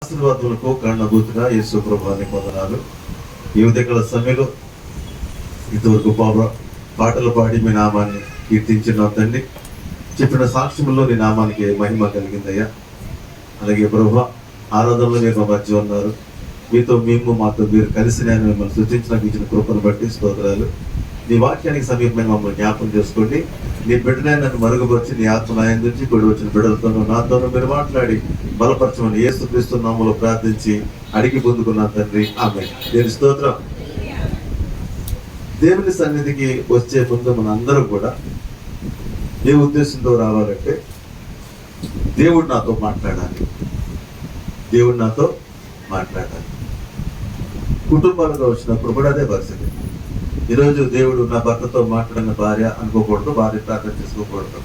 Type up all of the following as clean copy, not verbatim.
ఆశీర్వాదములకు కారణభూతిగా యేసు ప్రభువానికి వందనాలు. ఈ ఉదయకాల సమయంలో ఇంతవరకు పాటలు పాడి మీ నామాన్ని కీర్తించిన తండ్రి, చెప్పిన సాక్ష్యంలో నీ నామానికి మహిమ కలిగిందయ్యా. అలాగే ప్రభు ఆరాధనలో మీరు మధ్య ఉన్నారు. మీతో మాతో మీరు కలిసి నేను మిమ్మల్ని సృష్టించడానికి ఇచ్చిన కృపను బట్టి స్తోత్రాలు. నీ వాక్యానికి సమీపమైన మమ్మల్ని జ్ఞాపకం చేసుకోండి. నీ బిడ్డనే నన్ను మరుగుపరిచి నీ ఆత్మ నుంచి కొడి వచ్చిన బిడ్డలతోనూ నాతోనూ మీరు మాట్లాడి బలపరచమని యేసుక్రీస్తు నామములో ప్రార్థించి అడిగి పొందుకున్నా తండ్రి, ఆమేన్. దేవుని స్తోత్రం. దేవుని సన్నిధికి వచ్చే ముందు మనందరం కూడా ఏ ఉద్దేశంతో రావాలంటే, దేవుడు నాతో మాట్లాడాలి, దేవుడు నాతో మాట్లాడాలి. కుటుంబాలుగా వచ్చినప్పుడు కూడా అదే పరిస్థితి. ఈరోజు దేవుడు నా భర్తతో మాట్లాడిన భార్య అనుకోకూడదు, భార్య ప్రార్థన చేసుకోకూడదు.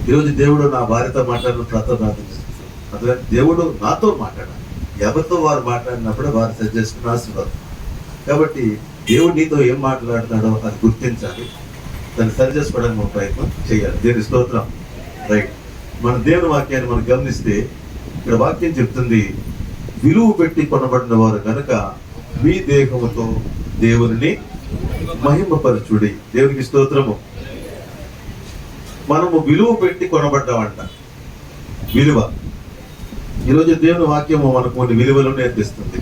ఈరోజు దేవుడు నా భార్యతో మాట్లాడిన భర్త ప్రార్థన చేసుకోకూడదు. అదే దేవుడు నాతో మాట్లాడాలి. ఎవరితో వారు మాట్లాడినప్పుడు వారు సెట్ చేసుకున్న ఆశీర్వాదం. కాబట్టి దేవుడు నీతో ఏం మాట్లాడుతున్నాడో అది గుర్తించాలి, దాన్ని సరి చేసుకోవడానికి మనం ప్రయత్నం చేయాలి. దేవుని స్తోత్రం. రైట్. మన దేవుని వాక్యాన్ని మనం గమనిస్తే ఇక్కడ వాక్యం చెప్తుంది, విలువ పెట్టి కొనబడిన వారు కనుక మీ దేహముతో దేవుని మహిమపరచుడి. దేవునికి స్తోత్రము. మనము విలువ పెట్టి కొనబడ్డామంట. విలువ. ఈరోజు దేవుని వాక్యము మనకు కొన్ని విలువలు నేర్పిస్తుంది.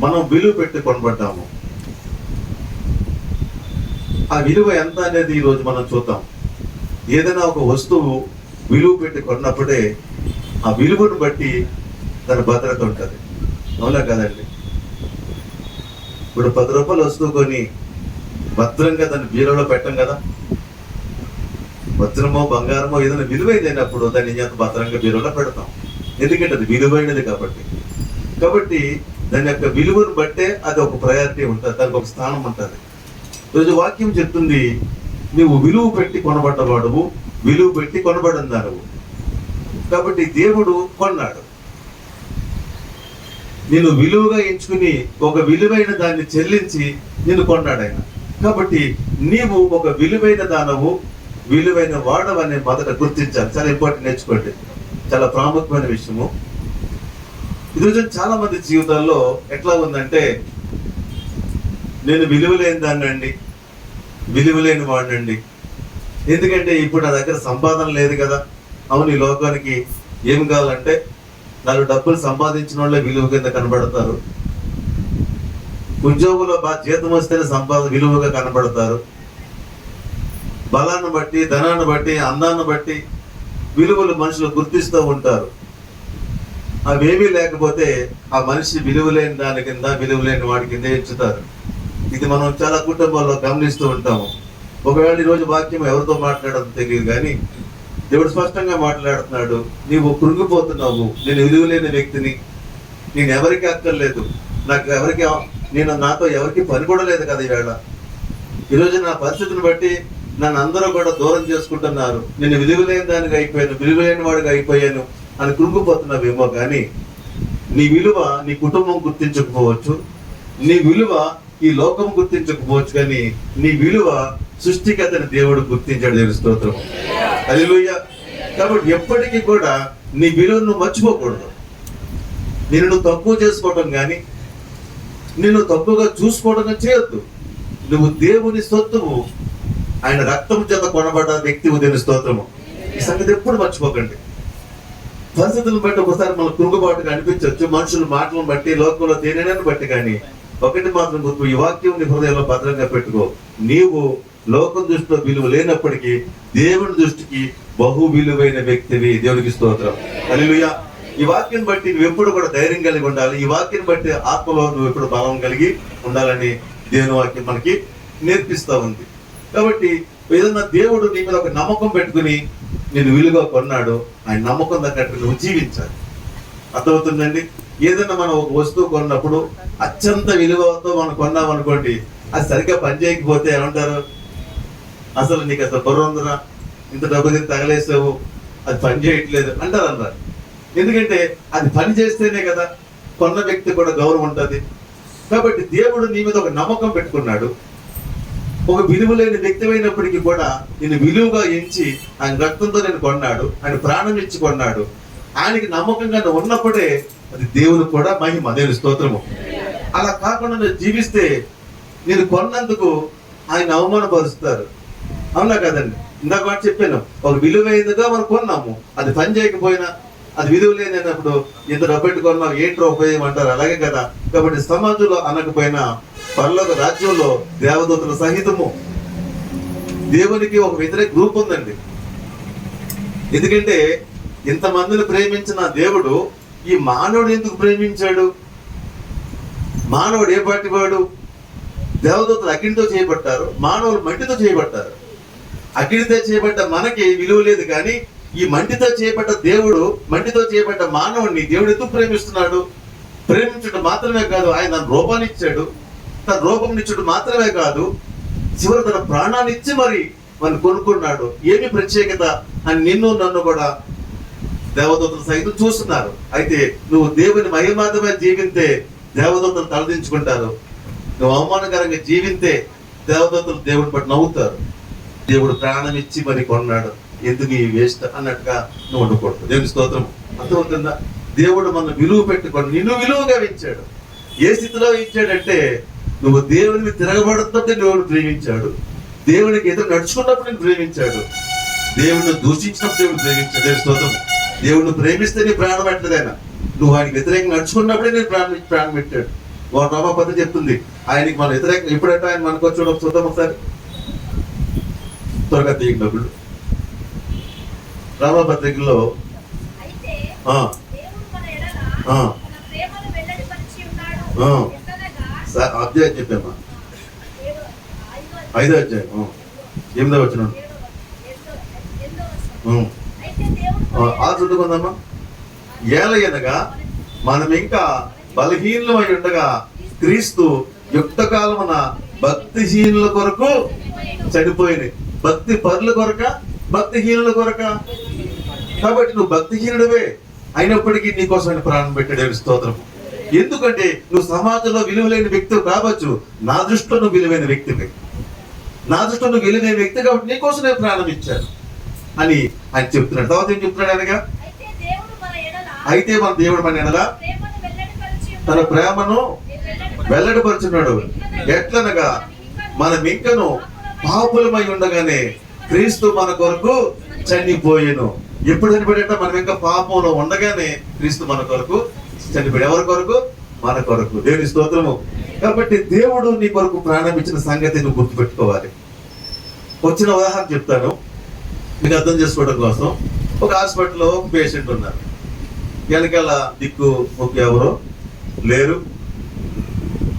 మనం విలువ పెట్టి కొనబడ్డాము. ఆ విలువ ఎంత అనేది ఈరోజు మనం చూద్దాం. ఏదైనా ఒక వస్తువు విలువ పెట్టి కొన్నప్పుడే ఆ విలువను బట్టి దాని భద్రత ఉంటుంది. అవునా కదండి? ఇప్పుడు 10 రూపాయలు వస్తువు కొని భద్రంగా దాన్ని బీరోలో పెట్టం కదా. వజ్రమో బంగారమో ఏదైనా విలువైనప్పుడు దాన్ని భద్రంగా బీరోలో పెడతాం. ఎందుకంటే అది విలువైనది కాబట్టి దాని యొక్క విలువను బట్టే అది ఒక ప్రయారిటీ ఉంటుంది, దానికి ఒక స్థానం ఉంటుంది. ఈరోజు వాక్యం చెప్తుంది, నువ్వు విలువ పెట్టి కొనబడ్డవాడువు, విలువ పెట్టి కొనబడిందానువు. కాబట్టి దేవుడు కొన్నాడు, నేను విలువగా ఎంచుకుని ఒక విలువైన దాన్ని చెల్లించి నిన్ను కొన్నాడు ఆయన. కాబట్టి నీవు ఒక విలువైన దానవు, విలువైన వాడవనే మొదట గుర్తించాలి. చాలా ఇంపార్టెంట్, నేర్చుకోండి. చాలా ప్రాముఖ్యమైన విషయము. ఈరోజు చాలా మంది జీవితాల్లో ఎట్లా ఉందంటే, నేను విలువలేని దాన్నండి, విలువలేని వాడినండి. ఎందుకంటే ఇప్పుడు నా దగ్గర సంపాదన లేదు కదా. అవును, ఈ లోకానికి ఏం కావాలంటే 4 డబ్బులు సంపాదించిన వాళ్ళే విలువ కింద కనబడతారు. ఉద్యోగంలో బాగా జీతం వస్తేనే విలువగా కనబడతారు. బలాన్ని బట్టి, ధనాన్ని బట్టి, అందాన్ని బట్టి విలువలు మనుషులు గుర్తిస్తూ ఉంటారు. అవేమీ లేకపోతే ఆ మనిషి విలువలేని దాని కింద, విలువలేని వాడి కింద ఎంచుతారు. ఇది మనం చాలా కుటుంబాల్లో గమనిస్తూ ఉంటాము. ఒకవేళ ఈరోజు వాక్యం ఎవరితో మాట్లాడడం తెలియదు, కానీ దేవుడు స్పష్టంగా మాట్లాడుతున్నాడు. నీవు కృంగిపోతున్నావు, నేను విలువలేని వ్యక్తిని, నేను ఎవరికి అక్కర్లేదు, నాతో ఎవరికి పని కూడా లేదు కదా. ఈరోజు నా పరిస్థితిని బట్టి నన్ను అందరూ కూడా దూరం చేసుకుంటున్నారు, నేను విలువలేని దానికి అయిపోయాను, విలువలేని వాడికి అయిపోయాను అని కృంగిపోతున్నావేమో. కానీ నీ విలువ నీ కుటుంబం గుర్తించకపోవచ్చు, నీ విలువ ఈ లోకం గుర్తించకపోవచ్చు, కానీ నీ విలువ సృష్టికర్తని దేవుడు గుర్తించాడు. దేవుని స్తోత్రం. హల్లెలూయా. కాబట్టి ఎప్పటికీ కూడా నీ విలువను మర్చిపోకూడదు. నిన్ను తక్కువ చేసుకోవడం కానీ, నిన్ను తక్కువగా చూసుకోవడం చేయొద్దు. నువ్వు దేవుని సొత్తువు, ఆయన రక్తం చేత కొనబడ్డ వ్యక్తివు. దేవుని స్తోత్రము. ఈ సంగతి ఎప్పుడు మర్చిపోకండి. పరిస్థితులను బట్టి ఒకసారి మన కృంగుబాటుగా అనిపించవచ్చు, మనుషుల మాటలను బట్టి, లోకంలో దేనిని బట్టి. కానీ ఒకటి మాత్రం గుర్తు, ఈ వాక్యం నీ హృదయంలో భద్రంగా పెట్టుకో. నీవు లోకం దృష్టిలో విలువ లేనప్పటికీ దేవుని దృష్టికి బహు విలువైన వ్యక్తివి. దేవునికి స్తోత్రం. హల్లెలూయా. ఈ వాక్యం బట్టి నువ్వు ఎప్పుడు కూడా ధైర్యం కలిగి ఉండాలి. ఈ వాక్యం బట్టి ఆత్మలో నువ్వు ఎప్పుడు బలం కలిగి ఉండాలని దేవుని వాక్యం మనకి నేర్పిస్తూ ఉంది. కాబట్టి ఏదన్నా దేవుడు నీ మీద ఒక నమ్మకం పెట్టుకుని నేను విలువగా కొన్నాడు, ఆయన నమ్మకం తగ్గట్టు నువ్వు జీవించాలి. అర్థమవుతుందండి? ఏదైనా మనం ఒక వస్తువు కొన్నప్పుడు అత్యంత విలువతో మనం కొన్నాం అనుకోండి, అది సరిగ్గా పని చేయకపోతే ఏమంటారు? అసలు నీకు అసలు బుర్ర ఉందరా, ఇంత డబ్బు తిని తగలేసావు, అది పని చేయట్లేదు అంటారు. ఎందుకంటే అది పని చేస్తేనే కదా కొన్న వ్యక్తి కూడా గౌరవం ఉంటుంది. కాబట్టి దేవుడు నీ మీద ఒక నమ్మకం పెట్టుకున్నాడు. ఒక విలువలేని వ్యక్తిమైనప్పటికీ కూడా నేను విలువగా ఎంచి ఆయన రక్తంతో నేను కొన్నాడు, ఆయన ప్రాణం ఇచ్చి కొన్నాడు. ఆయనకి నమ్మకంగా ఉన్నప్పుడే అది దేవునికి కూడా మహిమ, దేవుని స్తోత్రము. అలా కాకుండా నువ్వు జీవిస్తే నేను కొన్నందుకు ఆయన అవమానపరుస్తారు. అవునా కదండి? ఇందాక మాట చెప్పాను, ఒక విలువైనదిగా మనం కొన్నాము, అది పని చేయకపోయినా, అది విలువ లేనప్పుడు ఇంత డబ్బెట్టు కొన్నావు ఏంట్రో ఉపయోగం అంటారు. అలాగే కదా. కాబట్టి సమాజంలో అనకపోయినా పరలోక రాజ్యంలో దేవదూతల సహితము దేవునికి ఒక వ్యతిరేక గ్రూప్ ఉందండి. ఎందుకంటే ఇంతమందిని ప్రేమించిన దేవుడు ఈ మానవుడు ఎందుకు ప్రేమించాడు? మానవుడు ఏ పాటి వాడు? దేవదూతలు అగ్నితో చేయబడ్డారు, మానవులు మట్టితో చేయబడ్డారు. అగ్నితో చేయబడ్డ మనకి విలువ లేదు, కానీ ఈ మంటితో చేయబడ్డ దేవుడు, మంటితో చేయబడ్డ మానవుడిని దేవుడు ఎందుకు ప్రేమిస్తున్నాడు? ప్రేమించడం మాత్రమే కాదు, ఆయన రూపాన్ని ఇచ్చాడు. తన రూపం ఇచ్చడం మాత్రమే కాదు, చివరి తన ప్రాణాన్ని ఇచ్చి మరి మనం కొనుక్కున్నాడు. ఏమి ప్రత్యేకత అని నిన్ను నన్ను కూడా దేవదూతలు సైతం చూస్తున్నారు. అయితే నువ్వు దేవుని మహిమార్థమే జీవింతే దేవదూతలు తలదించుకుంటారు. నువ్వు అవమానకరంగా జీవింతే దేవదూతలు దేవుని పట్ల నవ్వుతారు. దేవుడు ప్రాణం ఇచ్చి మరి కొన్నాడు, ఎందుకు ఈ వేస్ట్ అన్నట్టుగా నువ్వు ఉండకూడదు. దేవుని స్తోత్రం. అర్థమవుతుందా? దేవుడు మన విలువ పెట్టుకొని నిన్ను విలువగా ఇచ్చాడు. ఏ స్థితిలో ఇచ్చాడంటే, నువ్వు దేవుని తిరగబడుతుంటే దేవుడు ప్రేమించాడు, దేవునికి ఎదురు నడుచుకున్నప్పుడు నేను ప్రేమించాడు, దేవుడిని దూషించినప్పుడు దేవుడు ప్రేమించాడు. దేవుని స్తోత్రం. దేవుడిని ప్రేమిస్తే నీ ప్రాణం పెట్టలేదైనా, నువ్వు ఆయనకి వ్యతిరేకంగా నడుచుకున్నప్పుడే నేను ప్రాణం పెట్టాడు. ఒక రోమపత్రిక చెప్తుంది, ఆయనకి మన వ్యతిరేకంగా ఎప్పుడంటే ఆయన మనకు వచ్చి చూద్దాం ఒకసారి. త్వరగా తీయకున్నప్పుడు రోమపత్రికలో అధ్యాయం చెప్పామా? 5వ అధ్యాయం 8వ వచనం. చదువుకుందామా? ఏలయనగా మనం ఇంకా బలహీనులమై ఉండగా క్రీస్తు యుక్తకాలమున భక్తిహీనుల కొరకు చనిపోయింది. భక్తి పరుల కొరక, భక్తిహీనుల కొరక. కాబట్టి నువ్వు భక్తిహీనుడివే అయినప్పటికీ నీకోసం ఆయన ప్రాణం పెట్టాడు. స్తోత్రం. ఎందుకంటే నువ్వు సమాజంలో విలువలేని వ్యక్తి కావచ్చు, నా దృష్టిలో నువ్వు విలువైన వ్యక్తివి. నా దృష్టిలో నువ్వు విలువైన వ్యక్తి కాబట్టి నీకోసం నేను ప్రాణం ఇచ్చాను అని ఆయన చెప్తున్నాడు. తర్వాత ఏం చెప్తున్నాడు అనగా, అయితే మన దేవుడు మన ఎడల తన ప్రేమను వెల్లడిపరుచున్నాడు. ఎట్లనగా మనం ఇంకను పాపులమై ఉండగానే క్రీస్తు మన కొరకు చనిపోయాను. ఎప్పుడు చనిపోయాడంట? మనం ఇంకా పాపంలో ఉండగానే క్రీస్తు మన కొరకు చనిపోయాడు. ఎవరి కొరకు? మన కొరకు. దేవుని స్తోత్రము. కాబట్టి దేవుడు నీ కొరకు ప్రాణం ఇచ్చిన సంగతి నువ్వు గుర్తుపెట్టుకోవాలి. వచ్చిన ఉదాహరణ చెప్తాను మీకు అర్థం చేసుకోవడం కోసం. ఒక హాస్పిటల్లో ఒక పేషెంట్ ఉన్నారు. వెనకాల దిక్కు ముఖ్య ఎవరో లేరు.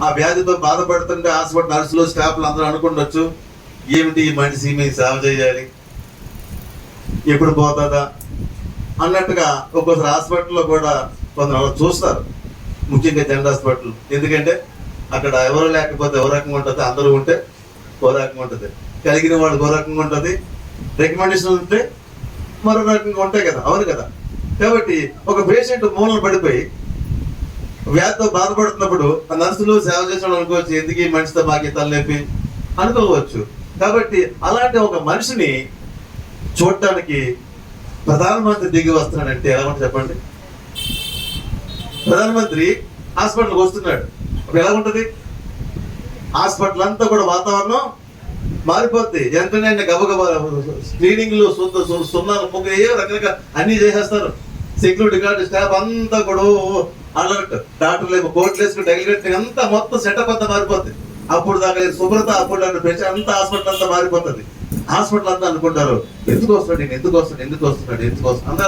ఆ వ్యాధితో బాధపడుతుంటే హాస్పిటల్ నర్సులు, స్టాఫ్లు అందరూ అనుకుండొచ్చు, ఏమిటి ఈ మనిషి మీ సేవ చేయాలి, ఎప్పుడు పోతుందా అన్నట్టుగా. ఒక్కోసారి హాస్పిటల్లో కూడా కొందరు అలా చూస్తారు, ముఖ్యంగా జనరల్ హాస్పిటల్. ఎందుకంటే అక్కడ ఎవరు లేకపోతే ఎవరు రకంగా ఉంటుంది, అందరూ ఉంటే ఓ రకంగా ఉంటుంది, కలిగిన వాళ్ళు ఓ రకంగా ఉంటుంది, రికమెండేషన్ ఉంటే మరో రకంగా ఉంటాయి కదా. అవును కదా. కాబట్టి ఒక పేషెంట్ మూలన పడిపోయి వ్యాధితో బాధపడుతున్నప్పుడు ఆ నర్సులు సేవ చేసిన అనుకోవచ్చు, ఎందుకు ఈ మనిషితో మాకు తలనొప్పి అనుకోవచ్చు. కాబట్టి అలాంటి ఒక మనిషిని చూడటానికి ప్రధానమంత్రి దిగి వస్తున్నాడంటే ఎలా ఉంటుంది చెప్పండి? ప్రధానమంత్రి హాస్పిటల్కి వస్తున్నాడు, అప్పుడు ఎలా ఉంటుంది? హాస్పిటల్ అంతా కూడా వాతావరణం మారిపోద్ది. వెంటనే గబగబా స్క్రీనింగ్లు, సున్నాలు, ముగ్గు రకరకాల అన్ని చేసేస్తారు. సెక్యూరిటీ గార్డ్, స్టాఫ్ అంతా కూడా అలర్ట్. డాక్టర్లు ఏమో కోట్లు వేసుకుని టైల్ అంతా మొత్తం సెటప్ అంతా మారిపోద్ది. అప్పుడు దాకా శుభ్రత, అప్పుడు అంతా హాస్పిటల్ అంతా మారిపోతుంది. హాస్పిటల్ అంతా అనుకుంటారు, ఎందుకు వస్తున్నాడు అందరూ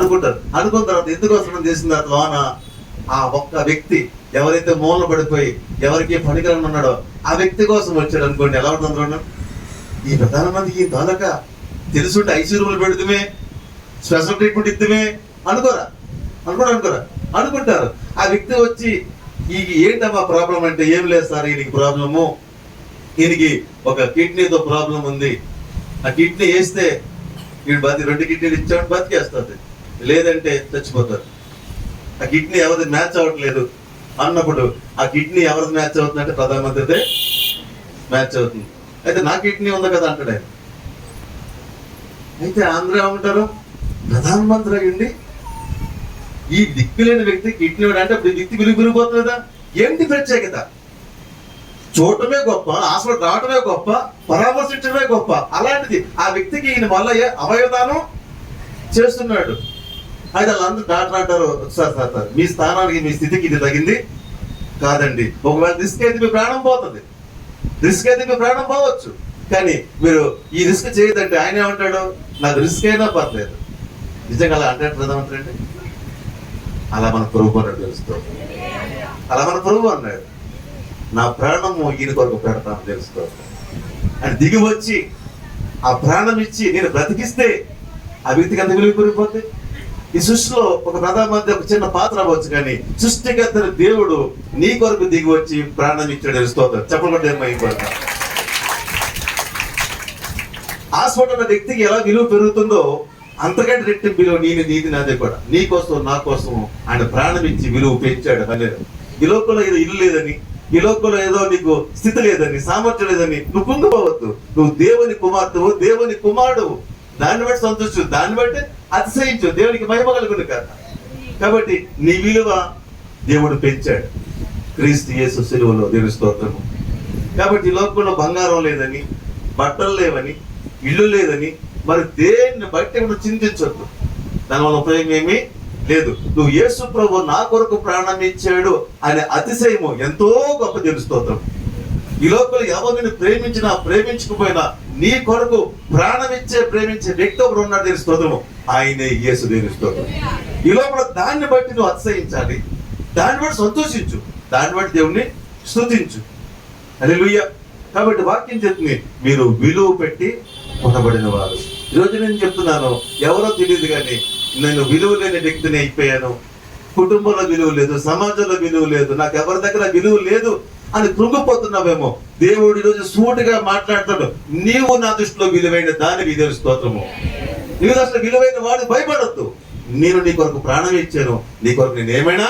అనుకుంటారు. అనుకున్న తర్వాత ఎందుకు వస్తున్నాడు చేసిన తర్వాత లోన ఆ ఒక్క వ్యక్తి ఎవరైతే మూలన పడిపోయి ఎవరికి పనికిరని ఉన్నాడో ఆ వ్యక్తి కోసం వచ్చాడు అనుకోండి. ఎలా ఉంటుంది అందరూ? ఈ ప్రధానమంత్రికి తోలక తెలుసుంటే ఐసీయూలు పెడుతుమే, స్పెషల్ ట్రీట్మెంట్ ఇద్దుమే అనుకోరా? అనుకుంటారు. ఆ వ్యక్తి వచ్చి ఈ ఏంటమ్మా ప్రాబ్లం అంటే, ఏం లేదు సార్, ఈయనకి ప్రాబ్లము, ఈయనకి ఒక కిడ్నీతో ప్రాబ్లం ఉంది, ఆ కిడ్నీ వేస్తే వీడు 2 కిడ్నీలు ఇచ్చాడు బతికేస్తుంది, లేదంటే చచ్చిపోతారు. ఆ కిడ్నీ ఎవరిది మ్యాచ్ అవ్వట్లేదు అన్నప్పుడు ఆ కిడ్నీ ఎవరిది మ్యాచ్ అవుతుందంటే ప్రధానమంత్రిదే మ్యాచ్ అవుతుంది. అయితే నా కిడ్నీ ఉంది కదా అంటాడు ఆయన. అయితే ఆంధ్ర ఏమంటారు? ప్రధానమంత్రి అయ్యండి ఈ దిక్కు లేని వ్యక్తికి ఇట్టినవాడు అంటే అప్పుడు వ్యక్తి విలువ పెరిగిపోతుంది కదా. ఏంటి ప్రత్యేకత? చూడటమే గొప్ప, హాస్పిటల్ రావటమే గొప్ప, పరామర్శించడమే గొప్ప. అలాంటిది ఆ వ్యక్తికి ఈయన వల్ల అవయవదానం చేస్తున్నాడు. అయితే వాళ్ళందరూ డాక్టర్ అంటారు, సార్ మీ స్థానానికి మీ స్థితికి ఇది తగింది కాదండి. ఒకవేళ రిస్క్ అయితే మీ ప్రాణం పోతుంది, రిస్క్ అయితే మీ ప్రాణం పోవచ్చు. కానీ మీరు ఈ రిస్క్ చేయదంటే ఆయన ఏమంటాడు, నాకు రిస్క్ అయినా పర్లేదు. నిజంగా అలా అంటే ప్రధానమంత్రి అలా మన ప్రభు అన్నాడు తెలుస్తుంది. అలా మన ప్రభు అన్నాడు, నా ప్రాణము ఈయన కొరకు పెడతాను తెలుసుకోవాలి. అని దిగి వచ్చి ఆ ప్రాణం ఇచ్చి నేను బ్రతికిస్తే ఆ వ్యక్తికి అంత విలువ పెరిగిపోతే. ఈ సృష్టిలో ఒక ప్రధానమంత్రి ఒక చిన్న పాత్ర అవ్వచ్చు, కానీ సృష్టికర్త దేవుడు నీ కొరకు దిగి వచ్చి ప్రాణం ఇచ్చాడు తెలుసుకోవాలి. చెప్పకుండా ఏమైపోతా హాస్పిటల్ వ్యక్తికి ఎలా విలువ పెరుగుతుందో అంతకంటే రెట్టింపు విలువ నీది నాదే కూడా. నీ కోసం నా కోసం ఆయన ప్రాణం ఇచ్చి విలువ పెంచాడు. అనేది ఈ లోకంలో ఏదో ఇల్లు లేదని, ఈ లోకంలో ఏదో నీకు స్థితి లేదని, సామర్థ్యం లేదని నువ్వు కుంగిపోవద్దు. నువ్వు దేవుని కుమార్తెవు, దేవుని కుమారుడు. దాన్ని బట్టి సంతోషించు, దాన్ని బట్టి అతిశయించు. దేవునికి మహిమ కలుగును కదా. కాబట్టి నీ విలువ దేవుడు పెంచాడు క్రీస్తు యేసు సిలువలో. దేవుని స్తోత్రము. కాబట్టి ఈ లోకంలో బంగారం లేదని, బట్టలు లేవని, ఇల్లు లేదని మరి దేన్ని బట్టి నువ్వు చింతించొద్దు. దానివల్ల ఉపయోగం ఏమీ లేదు. నువ్వు యేసు ప్రభు నా కొరకు ప్రాణం ఇచ్చాడు అనే అతిశయము ఎంతో గొప్ప. దేవుని స్తోత్రం. ఈ లోకంలో ఎవరిని ప్రేమించినా ప్రేమించకపోయినా నీ కొరకు ప్రాణం ఇచ్చే ప్రేమించే వ్యక్తి ఒకడు ఉన్నాడు. దేవుని స్తోత్రము. ఆయనే యేసు. దేవుని స్తోత్రం. ఈ లోపల దాన్ని బట్టి నువ్వు అతిశయించాలి, దాన్ని బట్టి సంతోషించు, దాన్ని బట్టి దేవుణ్ణి స్తుతించు. హల్లెలూయా. కాబట్టి వాక్యం చెప్తుంది, మీరు విలువ పెట్టి కొనబడిన వారు. ఈరోజు నేను చెప్తున్నాను, ఎవరో తెలియదు కానీ నేను విలువ లేని వ్యక్తిని అయిపోయాను. కుటుంబంలో విలువ లేదు, సమాజంలో విలువ లేదు, నాకు ఎవరి దగ్గర విలువ లేదు అని కృంగిపోతున్నావేమో. దేవుడు ఈరోజు సూటిగా మాట్లాడతాడు, నీవు నా దృష్టిలో విలువైన దానికి దేవుని స్తోత్రము. నీవు అసలు విలువైన వాడు, భయపడద్దు. నేను నీ కొరకు ప్రాణం ఇచ్చాను, నీ కొరకు నేను ఏమైనా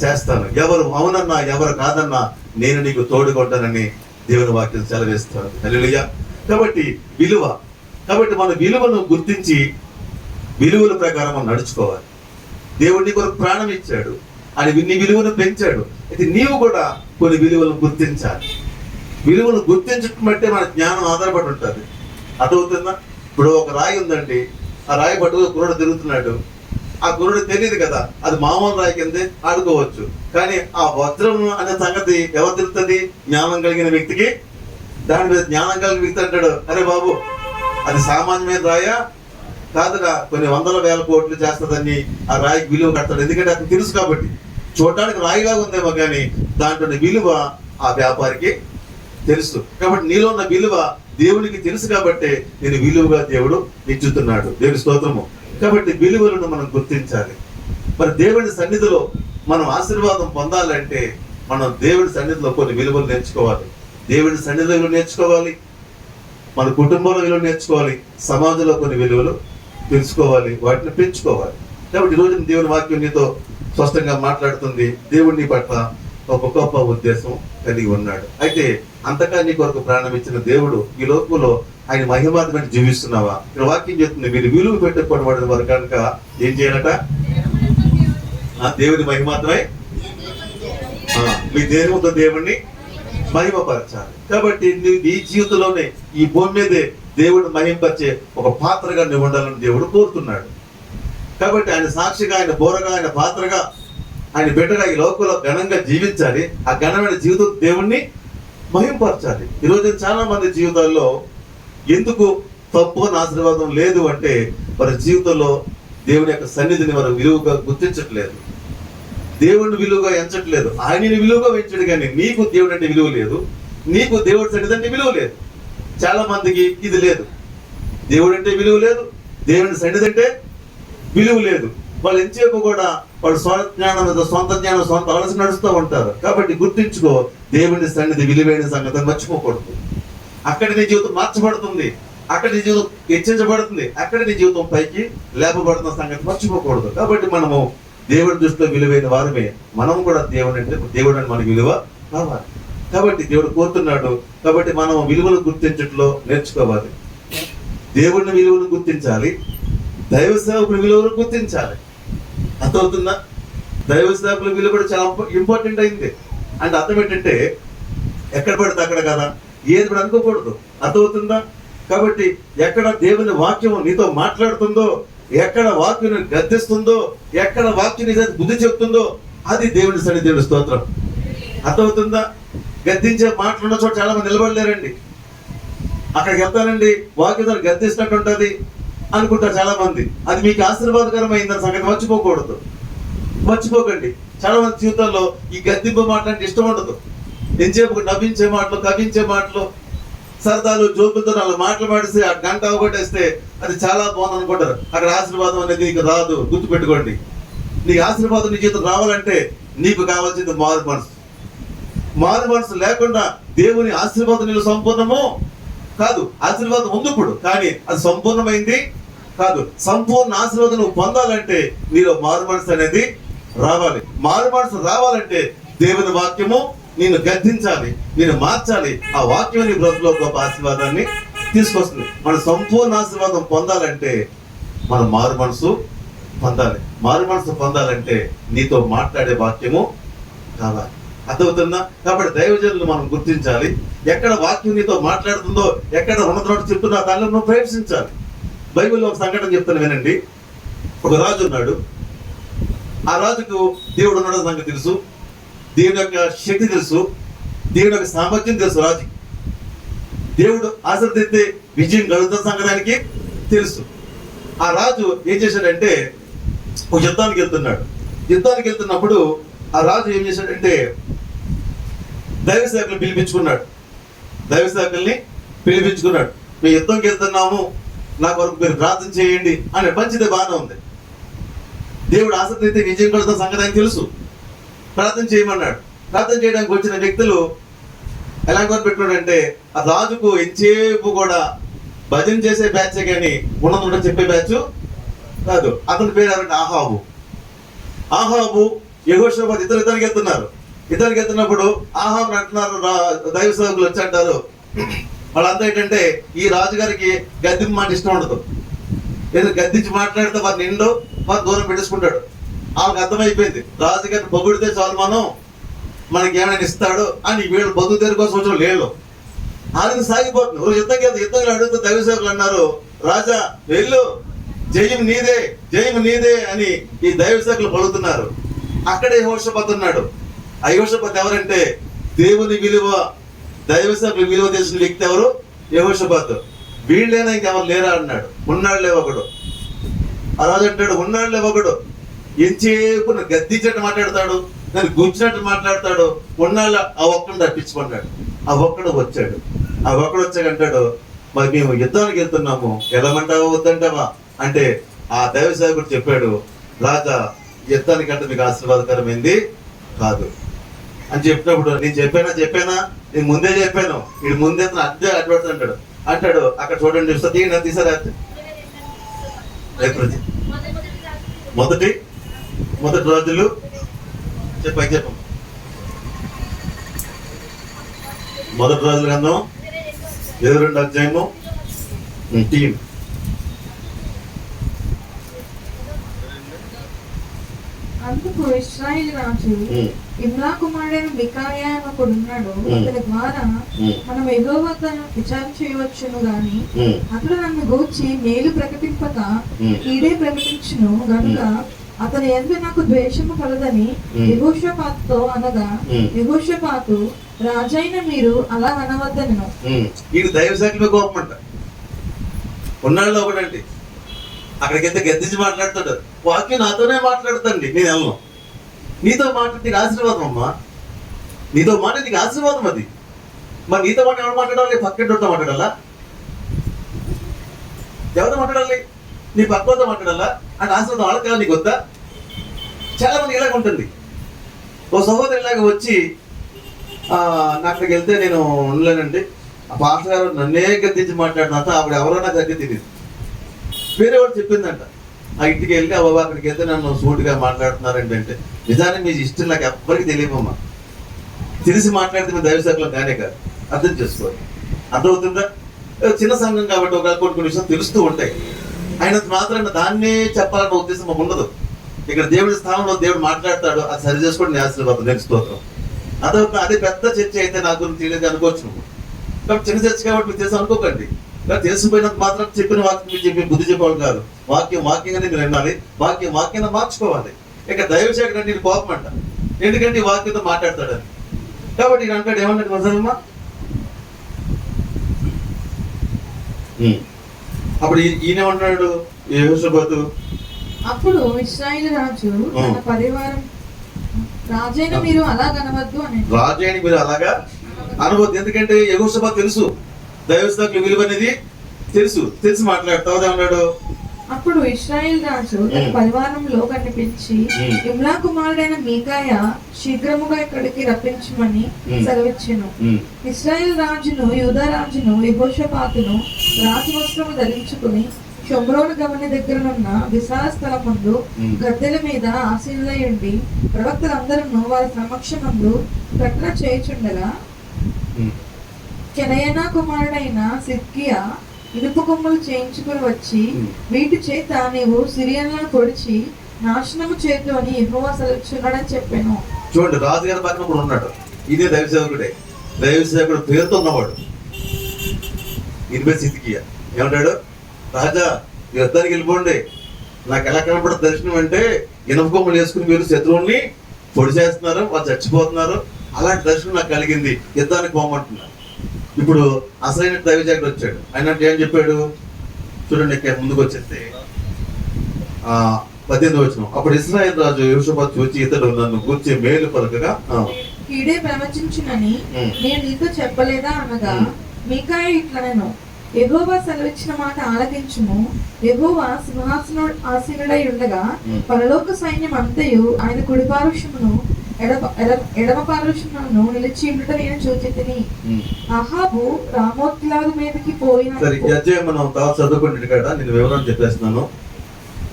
చేస్తాను. ఎవరు అవునన్నా ఎవరు కాదన్నా నేను నీకు తోడుకుంటానని దేవుని వాక్యం సెలవిస్తాను. హల్లెలూయా. కాబట్టి విలువ, కాబట్టి మన విలువను గుర్తించి విలువల ప్రకారం మనం నడుచుకోవాలి. దేవుడు నీ కొరకు ప్రాణం ఇచ్చాడు, అని నీ విలువను పెంచాడు. అయితే నీవు కూడా కొన్ని విలువలను గుర్తించాలి. విలువను గుర్తించడం బట్టే మన జ్ఞానం ఆధారపడి ఉంటుంది. అర్థమవుతుందా? ఇప్పుడు ఒక రాయి ఉందండి, ఆ రాయి పట్టుకు కుర్రాడు తిరుగుతున్నాడు. ఆ కుర్రాడు తెలియదు కదా అది మామూలు రాయి కిందే ఆడుకోవచ్చు. కానీ ఆ వజ్రం అనే సంగతి ఎవరు తెలుస్తుంది? జ్ఞానం కలిగిన వ్యక్తికి. దాని మీద జ్ఞానం కలిగిన వ్యక్తి అంటాడు, అరే బాబు అది సామాన్యమైన రాయా కాదుగా, కొన్ని వందల వేల కోట్లు చేస్తుందని ఆ రాయికి విలువ కడతాడు. ఎందుకంటే అతను తెలుసు కాబట్టి. చూడటానికి రాయిలాగా ఉందేమో కానీ దాంట్లో విలువ ఆ వ్యాపారికి తెలుసు. కాబట్టి నీలో ఉన్న విలువ దేవునికి తెలుసు కాబట్టి నేను విలువగా దేవుడు ఇచ్చుతున్నాడు. దేవుని స్తోత్రము. కాబట్టి విలువలను మనం గుర్తించాలి. మరి దేవుని సన్నిధిలో మనం ఆశీర్వాదం పొందాలంటే మనం దేవుని సన్నిధిలో కొన్ని విలువలు నేర్చుకోవాలి. దేవుని సన్నిధిలో విలువ నేర్చుకోవాలి, మన కుటుంబంలో విలువ నేర్చుకోవాలి, సమాజంలో కొన్ని విలువలు తెలుసుకోవాలి, వాటిని పెంచుకోవాలి. కాబట్టి ఈరోజు దేవుని వాక్యం నీతో స్పష్టంగా మాట్లాడుతుంది. దేవుడి పట్ల ఒక గొప్ప ఉద్దేశం కలిగి ఉన్నాడు. అయితే అంతగా నీ కొరకు ప్రాణం ఇచ్చిన దేవుడు ఈ లోకంలో ఆయన మహిమాత్మని జీవిస్తున్నావా? ఇక్కడ వాక్యం చెప్తుంది, మీరు విలువ పెట్టుకోబడిన వారు కనుక ఏం చేయాలట? దేవుని మహిమాత్మై మీ దేహంతో దేవుణ్ణి మహిమపరచాలి. కాబట్టి నువ్వు ఈ జీవితంలోనే ఈ భూమి మీదే దేవుడు మహిమపరిచే ఒక పాత్రగా నువ్వు ఉండాలని దేవుడు కోరుతున్నాడు. కాబట్టి ఆయన సాక్షిగా, ఆయన బోరగా, ఆయన పాత్రగా, ఆయన బిడ్డగా ఈ లోకంలో ఘనంగా జీవించాలి. ఆ ఘనమైన జీవితం దేవుణ్ణి మహిమపరచాలి. ఈరోజు చాలా మంది జీవితాల్లో ఎందుకు తప్పుగా ఆశీర్వాదం లేదు అంటే వారి జీవితంలో దేవుని యొక్క సన్నిధిని వారు విలువగా గుర్తించట్లేదు, దేవుడిని విలువగా ఎంచట్లేదు. ఆయనని విలువగా పెంచడు, కానీ నీకు దేవుడు అంటే విలువ లేదు, నీకు దేవుడి సన్నిధి అంటే విలువ లేదు. చాలా మందికి ఇది లేదు, దేవుడు అంటే విలువ లేదు, దేవుని సన్నిధి అంటే విలువ లేదు. వాళ్ళు ఎంతసేపు కూడా వాడు సొంత జ్ఞానం, సొంత ఆలోచన నడుస్తూ ఉంటారు. కాబట్టి గుర్తించుకో, దేవుని సన్నిధి విలువైన సంగతి మర్చిపోకూడదు. అక్కడ నీ జీవితం మార్చబడుతుంది, అక్కడ నీ జీవితం హెచ్చించబడుతుంది, అక్కడ నీ జీవితం పైకి లేపబడుతున్న సంగతి మర్చిపోకూడదు. కాబట్టి మనము దేవుడి దృష్టిలో విలువైన వారమే. మనం కూడా దేవుడు అంటే మనకి విలువ కావాలి. కాబట్టి దేవుడు కోరుతున్నాడు. కాబట్టి మనం విలువలు గుర్తించట్లో నేర్చుకోవాలి. దేవుడిని విలువను గుర్తించాలి, దైవ సేవకుని విలువను గుర్తించాలి. అర్థమవుతుందా? దైవ సేవకుల విలువ కూడా చాలా ఇంపార్టెంట్ అయింది. అంటే అర్థం ఏంటంటే ఎక్కడ పడితే అక్కడ కదా, ఏది కూడా అనుకోకూడదు. అర్థమవుతుందా? కాబట్టి ఎక్కడ దేవుని వాక్యం నీతో మాట్లాడుతుందో, ఎక్కడ వాక్యం గద్దిస్తుందో, ఎక్కడ వాక్యం బుద్ధి చెప్తుందో అది దేవుని సన్నిధి, స్తోత్రం. అర్థమవుతుందా? గద్దించే మాటలున్న చోట చాలా మంది నిలబడలేరండి. అక్కడికి వెళ్తానండి, వాక్యం గద్దిస్తున్నట్టు ఉంటుంది అనుకుంటారు చాలా మంది. అది మీకు ఆశీర్వాదకరమైందని సంగతి మర్చిపోకండి. చాలా మంది జీవితంలో ఈ గద్దింపు మాటలంటే ఇష్టం ఉండదు. ఎంతసేపు నవ్వించే మాటలు, కవించే మాటలు, సరదాలు, జోకులతో అలా మాటలు మాడిస్తే ఆ గంట అవగొట్టేస్తే అది చాలా బాగుంది అనుకుంటారు. అక్కడ ఆశీర్వాదం అనేది నీకు రాదు. గుర్తుపెట్టుకోండి, నీకు ఆశీర్వాదం నీ జీవితం రావాలంటే నీకు కావాల్సింది మారు మనసు లేకుండా దేవుని ఆశీర్వాదం నీకు సంపూర్ణము కాదు. ఆశీర్వాదం ఉంది ఇప్పుడు, కానీ అది సంపూర్ణమైంది కాదు. సంపూర్ణ ఆశీర్వాదం నువ్వు పొందాలంటే నీలో మారు మనసు అనేది రావాలి. మారు మనసు రావాలంటే దేవుని వాక్యము నిన్ను గద్దించాలి, నేను మార్చాలి. ఆ వాక్యం నీ బ్రతుకులో గొప్ప ఆశీర్వాదాన్ని తీసుకొస్తుంది. మన సంపూర్ణ ఆశీర్వాదం పొందాలంటే మనం మారు మనసు పొందాలి. మారు మనసు పొందాలంటే నీతో మాట్లాడే వాక్యము కావాలి. అర్థమవుతుందా? కాబట్టి దైవజనులు మనం గుర్తించాలి. ఎక్కడ వాక్యం నీతో మాట్లాడుతుందో, ఎక్కడ ఉన్నత చెప్తున్నా దానిలో నువ్వు ప్రవేశించాలి. బైబిల్లో ఒక సంఘటన చెప్తాను వినండి. ఒక రాజు ఉన్నాడు. ఆ రాజుకు దేవుడు ఉన్నాడు సంగతి తెలుసు, దేవుని యొక్క శక్తి తెలుసు, దేవుని యొక్క సామర్థ్యం తెలుసు. రాజు దేవుడు ఆశీర్వదిస్తే విజయం కలుగుతున్న సంగతానికి తెలుసు. ఆ రాజు ఏం చేశాడంటే ఒక యుద్ధానికి వెళ్తున్నప్పుడు ఆ రాజు ఏం చేశాడంటే దైవ సేవకుల్ని పిలిపించుకున్నాడు. మేము యుద్ధంకి వెళ్తున్నాము, నా కొరకు మీరు ప్రార్థన చేయండి అని. మంచిదే, బాగానే ఉంది. దేవుడు ఆశీర్వదిస్తే విజయం కలుగుతున్న సంగతానికి తెలుసు, ప్రార్థన చేయమన్నాడు. ప్రార్థన చేయడానికి వచ్చిన వ్యక్తులు ఎలా పెట్టుకున్నాడంటే ఆ రాజుకు ఎంతసేపు కూడా భజన చేసే బ్యాచే కానీ ఉన్నది చెప్పే బ్యాచ్ కాదు. అతని పేరు ఎవరంటే ఆహాబు యెహోషాపాతు ఇద్దరికి వెళ్తున్నప్పుడు ఆహాబు అంటున్నారు, దైవ సేవకులు వచ్చి అంటారు, వాళ్ళంతా ఏంటంటే ఈ రాజుగారికి గద్దింపు మాట ఇష్టం ఉండదు. ఏదో గద్దించి మాట్లాడితే వారిని నిండు వారు దూరం పెట్టేసుకుంటాడు. ఆమెకు అర్థమైపోయింది, రాజుగారిని పొగిడితే చాలు మనకి ఏమైనా ఇస్తాడు అని. వీళ్ళు బతుకు తెరు కోసం వచ్చిన లేళ్ళు ఆయన సాగిపోతుంది. రోజు యుద్ధంగా అడుగుతూ దైవ సేవకులు అన్నారు, రాజా వెళ్ళు, జయం నీదే అని ఈ దైవ సేవకులు పలుకుతున్నారు. అక్కడే యెహోషాపాతు ఉన్నాడు. ఆ యెహోషాపాతు ఎవరంటే దేవుని విలువ, దైవ సేవకుల విలువ తెలిసిన వ్యక్తి ఎవరు? యెహోషాపాతు. వీళ్ళైనా ఇంకెవరు లేరా అన్నాడు. ఉన్నాడులే ఒకడు. ఆ రాజు అంటాడు, ఉన్నాడులే ఒకడు, ఎంతసేపు గద్దించినట్టు మాట్లాడతాడు, నన్ను గుంచినట్టు మాట్లాడతాడు. ఉన్నాళ్ళ ఆ ఒక్కడిని తప్పించుకున్నాడు. ఆ ఒక్కడు వచ్చాడంటాడు, మరి మేము యుద్ధానికి వెళ్తున్నాము, వెళ్ళమంటావా వద్దంటావా అంటే ఆ దైవ సేవకుడు చెప్పాడు, రాజా యుద్ధానికంటే మీకు ఆశీర్వాదకరమైంది కాదు అని చెప్పినప్పుడు, నేను చెప్పానా నేను ముందే చెప్పాను, వీడు ముందే అదే అడ్వర్స్ అంటాడు. అక్కడ చూడండి, తీసారా మొదటి రోజులు చెప్పు మొదటి రోజుల గ్రంథం 22వ అధ్యాయము టీం. అందుకు ఇశ్రాయేలు రాజు ఇమ్లా కుమారుడైన మికాయా అని ఒకడున్నాడు, అతని ద్వారా మనం యెహోవా వద్ద విచారణ చేయవచ్చును గాని అతడు నన్ను గూర్చి మేలు ప్రకటింపక కీడే ప్రకటించును గనుక అతని యందు నాకు ద్వేషము కలదని యెహోషాపాతుతో అనగా, యెహోషాపాతు రాజైన మీరు అలా అనవద్దనెను. ఈ దైవ శాఖలో కోపమంట ఉన్నాళ్ళు ఒకటండి. అక్కడికైతే గద్దించి మాట్లాడతాడు. వాక్యం నాతోనే మాట్లాడుతండి, నేను వెళ్ళను. నీతో మాట్లాడి నీకు ఆశీర్వాదం అమ్మా, నీతో మాట నీకు ఆశీర్వాదం అది. మరి నీతో మాట ఎవరు మాట్లాడాలి? పక్కింటితో మాట్లాడాలా? ఎవరితో మాట్లాడాలి? నీ పక్కతో మాట్లాడాలా? అంటే ఆశీర్వాదం వాళ్ళకి కదా, నీకు వద్దా? చాలా మంది ఇలాగ ఉంటుంది. ఓ సహోదరు ఇలాగ వచ్చి అక్కడికి వెళ్తే నేను ఉండలేనండి, ఆ పాస్టర్ గారు నన్నే గద్దించి మాట్లాడినంత ఆవిడ ఎవరో నాకు దగ్గర తెలియదు. వేరే వాడు చెప్పిందంట, ఆ ఇంటికి వెళ్ళి ఆ బాబా అక్కడికి వెళ్తే నన్ను సూటిగా మాట్లాడుతున్నారంటే అంటే నిజానికి మీ ఇష్టం నాకు ఎవ్వరికి తెలియమమ్మా. తెలిసి మాట్లాడితే మీ దైవ శాఖలో కానే కాదు, అర్థం చేసుకోవాలి. అర్థమవుతుందా? చిన్న సంఘం కాబట్టి ఒక కొన్ని విషయాలు తెలుస్తూ ఉంటాయి. అయినంత మాత్రం దాన్నే చెప్పాలన్న ఉద్దేశం ఉండదు. ఇక్కడ దేవుడి స్థానంలో దేవుడు మాట్లాడతాడు, అది సరి చేసుకోండి, నీ ఆశీర్వాదం నేను స్తోత్రం. అదే పెద్ద చర్చ అయితే నా గురించి తెలియదు అనుకోవచ్చు నువ్వు. కాబట్టి చిన్న చర్చ కాబట్టి మీరు తెలుసు అనుకోకండి. ఇలా తెలిసిపోయినంత మాత్రం చెప్పిన వాక్యం మీరు చెప్పి బుద్ధి చెప్పేవాళ్ళు కాదు. వాక్యంగానే మీరు వినాలి, వాక్యాన్ని మార్చుకోవాలి. ఇక దైవశాఖ నేను కోపం అంట, ఎందుకంటే ఈ వాక్యంతో మాట్లాడతాడని. కాబట్టి ఈయన అంటాడు, ఏమన్నాడు మజలమ్మా, అప్పుడు ఈయనేమన్నాడు యెహోషాపాతు, అప్పుడు ఇశ్రాయేలు రాజు తన పరివారం, రాజైన మీరు అలా కనవద్దు అని. రాజైన మీరు అలాగా అనవద్దు, ఎందుకంటే యెహోషాపాతు తెలుసు దైవశాఖ విలువ అనేది తెలిసి మాట్లాడతావు. ఏమన్నాడు, అప్పుడు ఇశ్రాయేలు రాజు తన పరివారంలో కనిపించి, ఇమ్లా కుమారుడైన మీకాయ శీఘ్రముగా ఇక్కడికి రప్పించమని సెలవిచ్చెను. ఇశ్రాయేల్ రాజును యూదా రాజును యెహోషాపాతును రాజవస్త్రము ధరించుకుని షోమ్రోను గమని దగ్గరనున్న విశాల స్థలం ముందు గద్దెల మీద ఆసీనులై ఉండి ప్రవక్తలందరూ వారి సమక్షమందు ప్రకటన చేయుచుండగా, కెనయనా కుమారుడైన సిద్కియా ఇనుప కొమ్ములు చేయించుకుని వచ్చి, వీటి చేత నీవు సిరియన్లను పొడిచి నాశనము చేతు అని యెహోవా సెలవిచ్చున్నాడని చెప్పాను. చూడండి, రాజుగారి పక్కన కూడా ఉన్నాడు, ఇదే దైవసేవకుడే, దైవసేవకుడు పేరుతో ఉన్నవాడు. ఇనిపే సిద్కియా ఏమంటాడు, రాజా యుద్ధానికి వెళ్ళిపోండి, నాకు ఎలా కనపడదు దర్శనం అంటే ఇనుప కొమ్ములు వేసుకుని మీరు శత్రువుల్ని పొడి చేస్తున్నారు, వాళ్ళు చచ్చిపోతున్నారు, అలాంటి దర్శనం నాకు కలిగింది, యుద్ధానికి పోమంటున్నారు. ఇప్పుడు అసలైన దైవజాగ్రత్త వచ్చాడు. ఆయన ఏం చెప్పాడు చూడండి, ఇక్కడ ముందుకు వచ్చేస్తే 18వ వచనం, అప్పుడు ఇశ్రాయేలు రాజు యెహోషాపాతు చూచి, ఇతడు నన్ను గూర్చి మేలు పలకగా కీడే ప్రవచించునని నేను నీతో చెప్పలేదా అనగా, మీకాయ ఇట్లనెను, యెహోవా సెలవిచ్చిన మాట ఆలకించుము. యెహోవా సింహాసనాసీనుడై ఉండగా పరలోక సైన్యం అంతయు ఆయన కుడి పార్శ్వమును ఎడమ పార్శ్వమును నిలిచి ఉండట నేను చూచితిని. అహాబు రామోత్లాగు మీదకి పోయిన మనం చదువుకుంటే కదా నేను వివరణ చెప్పేస్తున్నాను.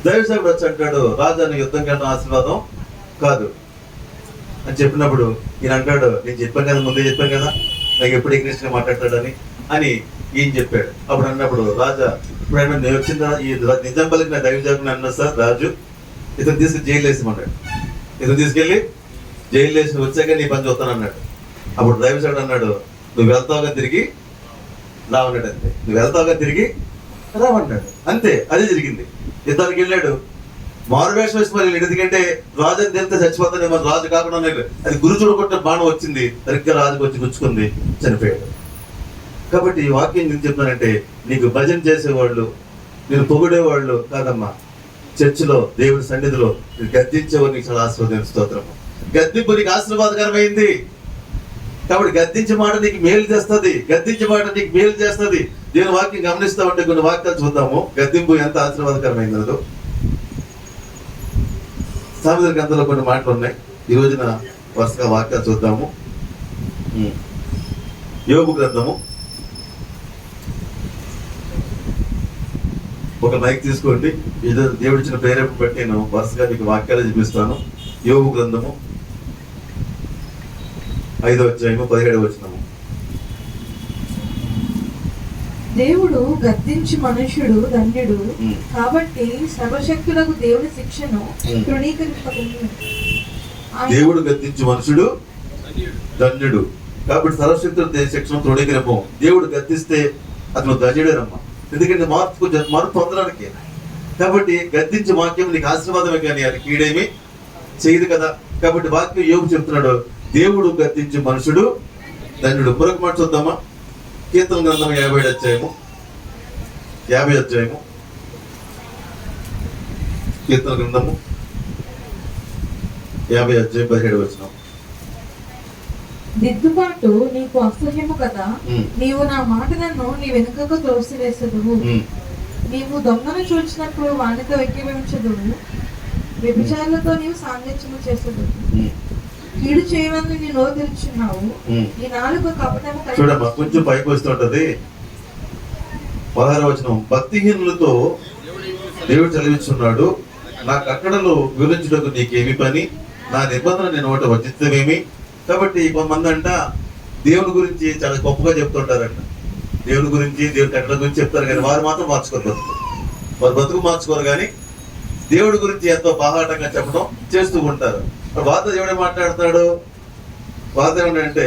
దైవసేవకుడు వచ్చి అంటాడు, రాజా నీ యుద్ధం కన్నా ఆశీర్వాదం కాదు అని చెప్పినప్పుడు ఈయన అంటాడు, నేను చెప్పాను కదా, ముందే చెప్పాను కదా, నాకు ఎప్పుడు ఇంగ్లీష్గా మాట్లాడతాడని అని ఈయన చెప్పాడు. అప్పుడు అన్నప్పుడు రాజా, ఇప్పుడు ఆయన నేను వచ్చిన ఈ నిజాం పల్లికి నా దైవజాకుని అన్నా సార్ రాజు, ఇతను తీసుకుని జైలు వేసామన్నాడు. ఇతను తీసుకెళ్ళి జైలు వేసి వచ్చాక నీ పని చూస్తాను అన్నాడు. అప్పుడు దైవజాకుడు అన్నాడు, నువ్వు వెళ్తావుగా తిరిగి రావన్నాడు. అంతే, నువ్వు వెళ్తావుగా తిరిగి రావన్నాడు. అంతే, అదే జరిగింది. యుద్ధానికి వెళ్ళాడు, మారువేషం వేసి మరి ఎందుకంటే రాజు అని తెలితే చచ్చిపోతానేమో, రాజు కాకుండా అది గురు చూడకుండా బాణం వచ్చింది, సరిగ్గా రాజుకు వచ్చి గుచ్చుకుంది, చనిపోయాడు. కాబట్టి ఈ వాక్యం ఎందుకు చెప్తానంటే, నీకు భజన చేసేవాళ్ళు, నేను పొగిడేవాళ్ళు కాదమ్మా, చర్చిలో దేవుడి సన్నిధిలో నేను గద్దించేవారు నీకు చాలా ఆశీర్వాదం. స్తోత్రము. గద్దింపు నీకు ఆశీర్వాదకరమైంది. కాబట్టి గద్దించే మాట నీకు మేలు చేస్తుంది, గద్దించే మాట నీకు మేలు చేస్తుంది. దేవుని వాక్యం గమనిస్తామంటే కొన్ని వాక్యాలు చూద్దాము, గద్దింపు ఎంత ఆశీర్వాదకరమైనదో. సామెతల గ్రంథంలో కొన్ని మాటలు ఉన్నాయి, ఈ రోజున వరుసగా వాక్యాలు చూద్దాము. యోబు గ్రంథము, ఒక మైక్ తీసుకోండి, దేవుడిచ్చిన ప్రేరేపణ బట్టి నేను వరుసగా మీకు వాక్యాలు చూపిస్తాను. యోబు గ్రంథము 5వ అధ్యాయము 17వ వచనము. దేవుడు గద్దించి మనుష్యుడు ధన్యుడు, కాబట్టి సర్వశక్తులకు దేవుని శిక్షను తృణీకరింపకుండా. దేవుడు గద్దించి మనుషుడు ధన్యుడు, కాబట్టి సర్వశక్తుల శిక్షను తృణీకరింపం. దేవుడు గద్దిస్తే అతను ధన్యుడేనమ్మా, ఎందుకంటే మార్పు పొందడానికి. కాబట్టి గద్దించి వాక్యం నీకు ఆశీర్వాదమే కానీ అది కీడేమి చేయదు కదా. కాబట్టి వాక్యం యోబు చెప్తున్నాడు, దేవుడు గద్దించి మనుషుడు ధన్యుడు. మరొక మాట చూద్దామా, కీర్తన గ్రంథం 50వ అధ్యాయము, కీర్తన గ్రంథము 50వ అధ్యాయం 17వ వచనం. దిద్దుబాటు నీకు అసహ్యము కదా, నీవు నా మాట నన్ను నీ వెనుకకు త్రోసివేసదువు. నీవు దొంగను చూచినప్పుడు వానితో ఏకీభవించదువు, వ్యభిచారులతో నీవు సాంగత్యము చేసదువు. కీడు చేయమని నీ నోరు తెరుచున్నావు, నీ నాలుక కపటము. చూడమ్మా, కొంచెం పైకి వస్తుంటది. 16వ వచనం, భక్తిహీనులతో దేవుడు చదివిస్తున్నాడు, నా కట్టడలు వివరించుటకు నీకేమి పని, నా నిబంధన నేను ఒకటి వర్జిస్తమేమి. కాబట్టి కొంతమంది అంట దేవుని గురించి చాలా గొప్పగా చెప్తుంటారంట, దేవుని గురించి దేవుని కట్టడ గురించి చెప్తారు, కానీ వారు మాత్రం మార్చుకోరు, వారు బతుకు మార్చుకోరు, కానీ దేవుడి గురించి ఎంతో బాహాటంగా చెప్పడం చేస్తూ ఉంటారు. వార్త దేవుడే మాట్లాడుతున్నాడు. వార్త ఏమంటే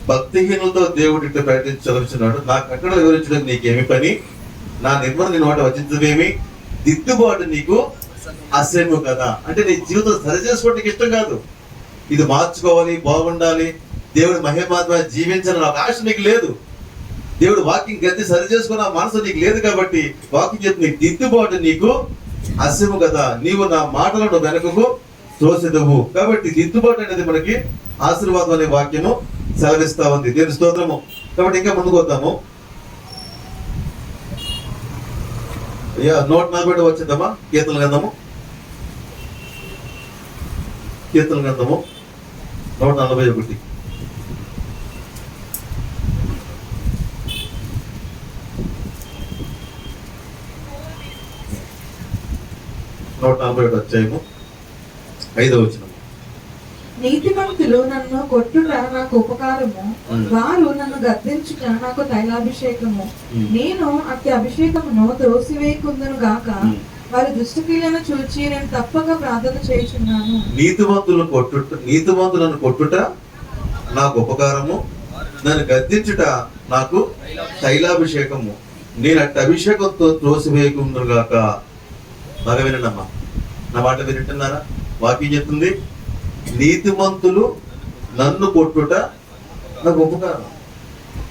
భక్తిహీనులతో దేవుడు ఇట్లా ప్రకటించగలుగుతున్నాడు, నా కట్టడలు వివరించడం నీకేమి పని, నా నిర్మల నీ నోట వచించవేమి, దిద్దుబాటు నీకు అసహ్యము కదా. అంటే నీ జీవితం సరి చేసుకోవడానికి ఇష్టం కాదు, ఇది మార్చుకోవాలి, బాగుండాలి, దేవుడి మహిమాత్మ జీవించాలని ఒక ఆశ నీకు లేదు. దేవుడు వాకింగ్ గతి సరి చేసుకున్న మనసు నీకు లేదు కాబట్టి వాకింగ్ చెప్పి నీకు దిద్దుబాటు నీకు అసహ్యము కదా, నీవు నా మాటలను వెనకకు తోసెదవు. కాబట్టి దిద్దుబాటు అనేది మనకి ఆశీర్వాదం అనే వాక్యము సెలవిస్తా ఉంది. దేవుని స్తోత్రము. కాబట్టి ఇంకా ముందుకు వద్దాము. 140 వచ్చిందమ్మా. కీర్తన గ్రంథము 141. 141 అధ్యాయము 5వ వచనం. నీతిమంతులు నన్ను కొట్టుట నాకు ఉపకారము, వారు నన్ను గద్దించుట నాకు తైలాభిషేకము. నేను అట్టి అభిషేకమును త్రోసివేయకుందును గాక, వారి దుష్టక్రియలను చూచి నేను తప్పక ప్రార్థన చేయుచున్నాను. నీతిమంతులను కొట్టుట నాకు ఉపకారము, నన్ను గద్దించుట నాకు తైలాభిషేకము. నేను అట్టి అభిషేకంతో త్రోసివేయకుందును గాక. బాగా వినండమ్మా, నా మాట వింటున్నారా? వాక్యం చెప్తుంది, నీతిమంతులు నన్ను కొట్టుట నాకు ఉపకారం.